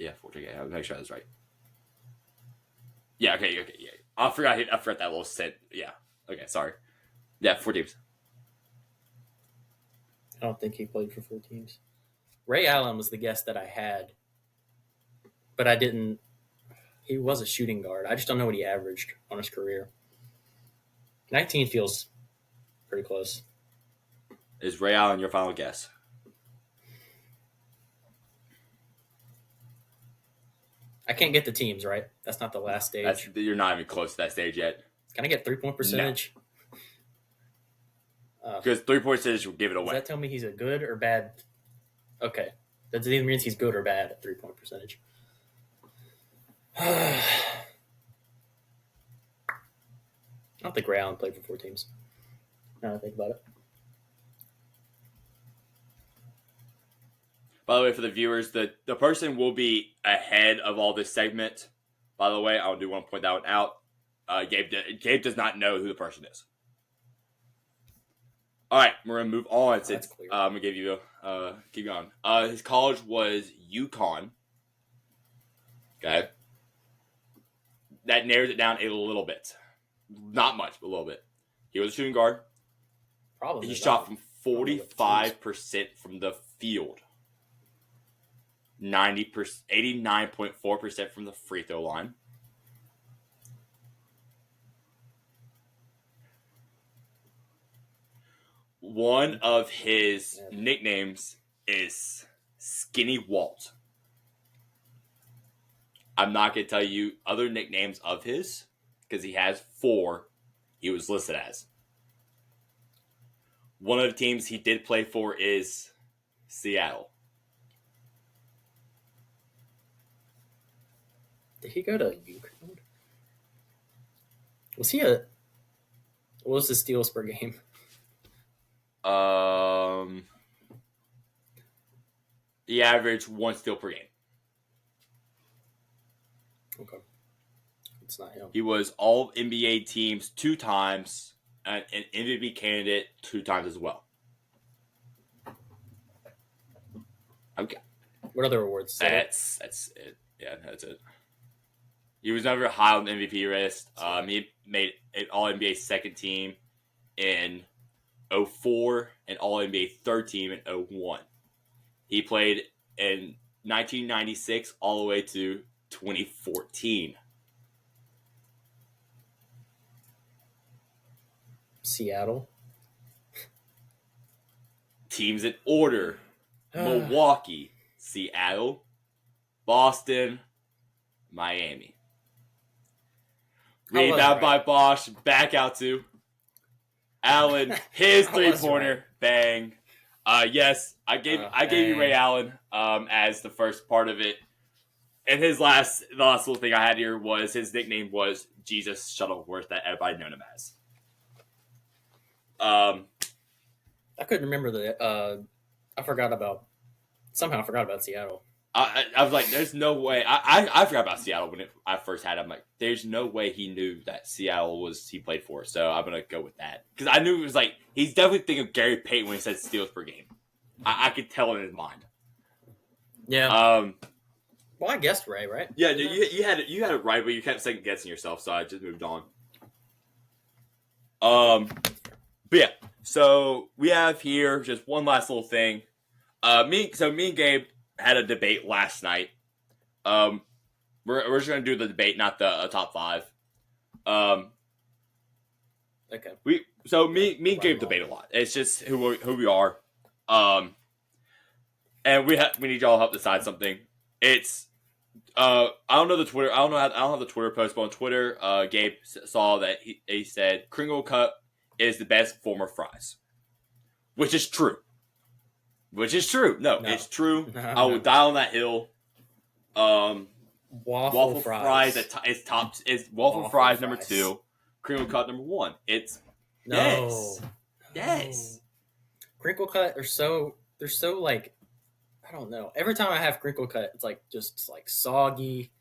Speaker 1: Yeah, 14. Yeah, I'll make sure that's right. Yeah, okay, yeah. I forgot that little set. Yeah. Okay, sorry. Yeah, 4 teams.
Speaker 2: I don't think he played for 4 teams. Ray Allen was the guess that I had, but I didn't. He was a shooting guard. I just don't know what he averaged on his career. 19 feels pretty close.
Speaker 1: Is Ray Allen your final guess?
Speaker 2: I can't get the teams, right? That's not the last stage.
Speaker 1: You're not even close to that stage yet.
Speaker 2: Can I get 3-point percentage?
Speaker 1: Because 3-point percentage will give it away.
Speaker 2: Does that tell me he's a good or bad? Okay. That either means he's good or bad at 3-point percentage. I don't think Ray Allen played for 4 teams. Now that I think about it.
Speaker 1: By the way, for the viewers, the person will be ahead of all this segment. By the way, I do want to point that one out. Gabe does not know who the person is. All right, we're going to move on. Since I'm going to give you keep going. His college was UConn. Okay. That narrows it down a little bit. Not much, but a little bit. He was a shooting guard.
Speaker 2: Probably.
Speaker 1: He shot from 45% from the field. 89.4% from the free throw line. One of his nicknames is Skinny Walt. I'm not going to tell you other nicknames of his because he has 4 he was listed as. One of the teams he did play for is Seattle.
Speaker 2: Did he go to UConn? Was he a... What was his steals per game?
Speaker 1: He averaged 1 steal per game.
Speaker 2: Okay. It's not him.
Speaker 1: He was all NBA teams 2 times and an MVP candidate 2 times as well. Okay.
Speaker 2: What other awards?
Speaker 1: That's it. Yeah, that's it. He was never high on the MVP list. He made an All-NBA second team in 2004 and All-NBA third team in 2001. He played in 1996 all the way to 2014.
Speaker 2: Seattle.
Speaker 1: Teams in order. Milwaukee, Seattle, Boston, Miami. Rebound by Bosch. Back out to Allen. His 3-pointer. Right. Bang. Yes, I gave you Ray Allen as the first part of it. And the last little thing I had here was his nickname was Jesus Shuttleworth, that everybody known him as.
Speaker 2: I couldn't remember I forgot about Seattle.
Speaker 1: I was like, there's no way. I forgot about Seattle when I first had him. I'm like, there's no way he knew that Seattle he played for. So I'm going to go with that. Because I knew it was like, he's definitely thinking of Gary Payton when he said steals per game. I could tell in his mind.
Speaker 2: Yeah. Well, I guessed Ray, right?
Speaker 1: Yeah, you had it right, but you kept second guessing yourself, so I just moved on. But yeah, so we have here just one last little thing. Me and Gabe had a debate last night. We're just gonna do the debate, not the top 5.
Speaker 2: Okay.
Speaker 1: Me and Gabe debate a lot. It's just who we are. And we need y'all help decide something. It's I don't know the Twitter. I don't have the Twitter post, but on Twitter, Gabe saw that he said Kringle cut is the best form of fries, which is true. No, it's true.
Speaker 2: No,
Speaker 1: I would die on that hill.
Speaker 2: Waffle fries
Speaker 1: is top. Is waffle fries number 2, Kringle cut number 1. It's yes.
Speaker 2: Crinkle cut they're so like, I don't know. Every time I have crinkle cut, it's like just like soggy.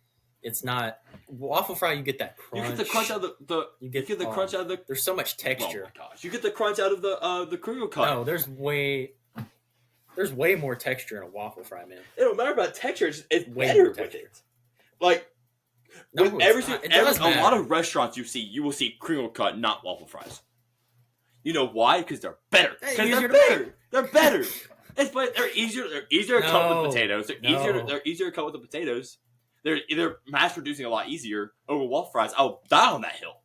Speaker 2: It's not waffle fry. You get that crunch.
Speaker 1: You get the crunch out of the. You get the crunch out of the.
Speaker 2: There's so much texture.
Speaker 1: Oh my gosh! You get the crunch out of the crinkle cut.
Speaker 2: No, there's way more texture in a waffle fry, man.
Speaker 1: It don't matter about texture. It's way better with it. Like with a lot of restaurants you will see crinkle cut, not waffle fries. You know why? Because they're better. Because they're better. They're better. But they're easier. They're easier to cut with potatoes. They're easier to cut with the potatoes. They're mass producing a lot easier over waffle fries. I'll die on that hill.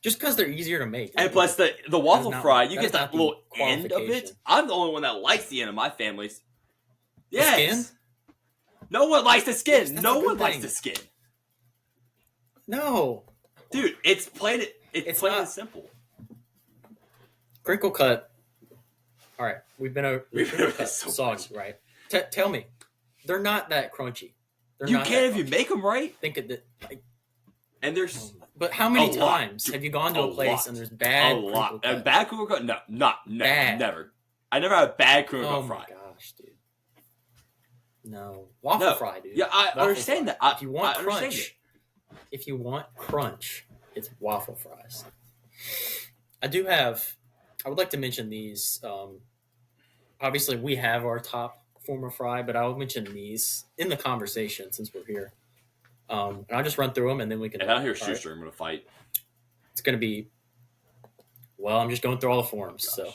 Speaker 2: Just because they're easier to make.
Speaker 1: And plus the waffle fry, you get that little end of it. I'm the only one that likes the end of my family's. Yes. The skin? No one likes the skin. Yes, no one likes the skin.
Speaker 2: No.
Speaker 1: Dude, it's plain and simple.
Speaker 2: Crinkle cut. All right, we've been over so songs, right? Tell me, they're not that crunchy.
Speaker 1: You can't if you make them right.
Speaker 2: Think of it.
Speaker 1: And there's.
Speaker 2: But how many times have you gone to a place and there's bad crinkle cut?
Speaker 1: And bad crinkle cut? No, never. I never had a bad crinkle cut fry.
Speaker 2: Oh my gosh, dude. No. Waffle fry, dude.
Speaker 1: Yeah, I understand that.
Speaker 2: If you want crunch, it's waffle fries. I would like to mention these. Obviously, we have our top form of fry, but I'll mention these in the conversation since we're here. And I'll just run through them, and then we can.
Speaker 1: If I hear Schuster, I'm going to fight.
Speaker 2: It's going to be. Well, I'm just going through all the forms. So,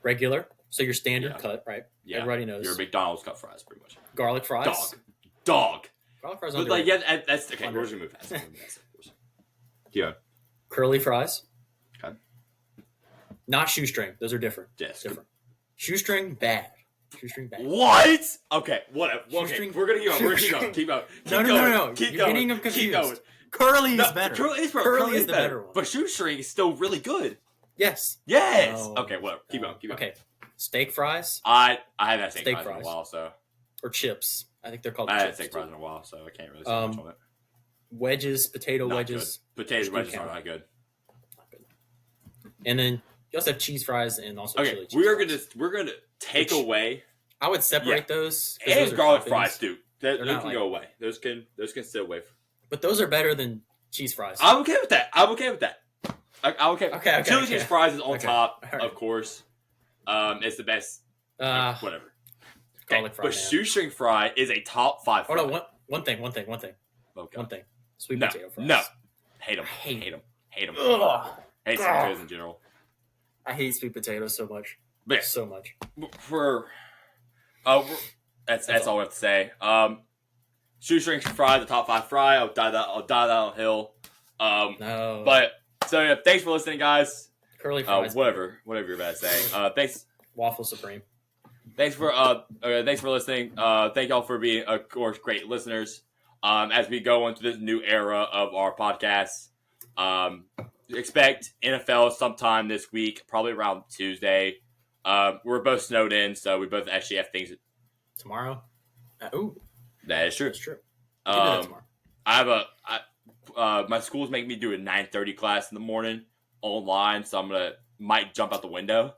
Speaker 2: regular. So your standard cut, right?
Speaker 1: Yeah.
Speaker 2: Everybody knows.
Speaker 1: Your McDonald's cut fries, pretty much.
Speaker 2: Garlic fries.
Speaker 1: Dog.
Speaker 2: Garlic fries.
Speaker 1: But that's okay. We're just gonna move past. Yeah.
Speaker 2: Curly fries.
Speaker 1: Okay.
Speaker 2: Not shoestring. Those are different.
Speaker 1: Yes.
Speaker 2: Different. Shoestring bad.
Speaker 1: What? Okay. Whatever. Okay. We're gonna keep going. Keep going.
Speaker 2: No. You're getting them confused. Keep going. Curly is better.
Speaker 1: Curly is
Speaker 2: the
Speaker 1: better.
Speaker 2: better one.
Speaker 1: But shoestring is still really good.
Speaker 2: Yes.
Speaker 1: No. Okay. Whatever. Keep going.
Speaker 2: Okay. Steak fries.
Speaker 1: I haven't had steak fries in a while, so.
Speaker 2: Or chips. I think they're called.
Speaker 1: I haven't had steak fries in a while, so I can't really say much on it.
Speaker 2: Wedges, potato wedges.
Speaker 1: Potato wedges are not good.
Speaker 2: Not good. And then you also have cheese fries and also chili cheese.
Speaker 1: We're gonna take away.
Speaker 2: I would separate those.
Speaker 1: And garlic fries, dude. Those can go away. Those can stay away.
Speaker 2: But those are better than cheese fries.
Speaker 1: I'm okay with that. I'm okay. Okay. Chili cheese fries is on top, of course. It's the best. Whatever.
Speaker 2: Garlic fry.
Speaker 1: But shoestring fry is a top 5 fry.
Speaker 2: Hold on. One thing. Okay. One thing. Sweet potato fries.
Speaker 1: No. Hate them.
Speaker 2: Ugh.
Speaker 1: Hate sweet potatoes in general.
Speaker 2: I hate sweet potatoes so much.
Speaker 1: But
Speaker 2: so much.
Speaker 1: That's all we have to say. Shoestring fry, the top 5 fry. I'll die that on hill.
Speaker 2: No.
Speaker 1: But so yeah, thanks for listening, guys.
Speaker 2: Curly fries.
Speaker 1: Whatever you're about to say. Thanks.
Speaker 2: Waffle Supreme.
Speaker 1: Thanks for listening. Thank y'all for being, of course, great listeners. As we go into this new era of our podcast, expect NFL sometime this week, probably around Tuesday. We're both snowed in, so we both actually have things
Speaker 2: tomorrow.
Speaker 1: That is true.
Speaker 2: That's true. We can do that
Speaker 1: tomorrow. My school's making me do a 9:30 class in the morning online, so might jump out the window.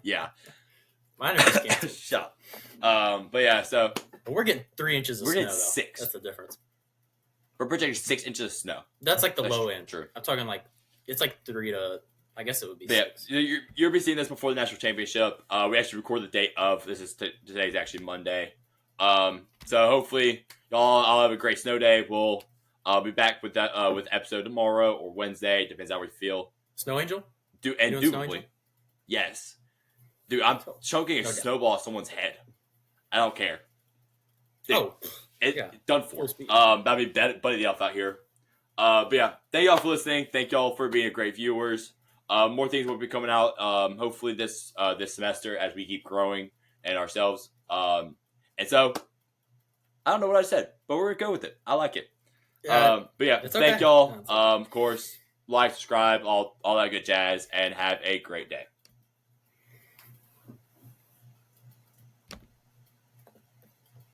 Speaker 1: Yeah.
Speaker 2: Mine are just canceled.
Speaker 1: Shut up. But yeah, so
Speaker 2: but we're getting 3 inches of snow.
Speaker 1: We're getting 6.
Speaker 2: That's the difference.
Speaker 1: We're projecting 6 inches of snow.
Speaker 2: That's like the low end.
Speaker 1: True.
Speaker 2: I'm talking like it's like 3 to. I guess it would be
Speaker 1: 6. You'll be seeing this before the national championship. We actually record the date of this is today's actually Monday. So hopefully y'all have a great snow day. We'll be back with that with episode tomorrow or Wednesday. Depends how we feel.
Speaker 2: Snow Angel?
Speaker 1: Indubitably. Yes. Dude, I'm chunking a snowball at someone's head. I don't care. Done for. That'd be Buddy the Elf out here. But yeah, thank y'all for listening. Thank y'all for being great viewers. More things will be coming out hopefully this semester as we keep growing and ourselves. And so, I don't know what I said, but we're going to go with it. I like it. But yeah, thank y'all. Of course, like, subscribe, all that good jazz, and have a great day.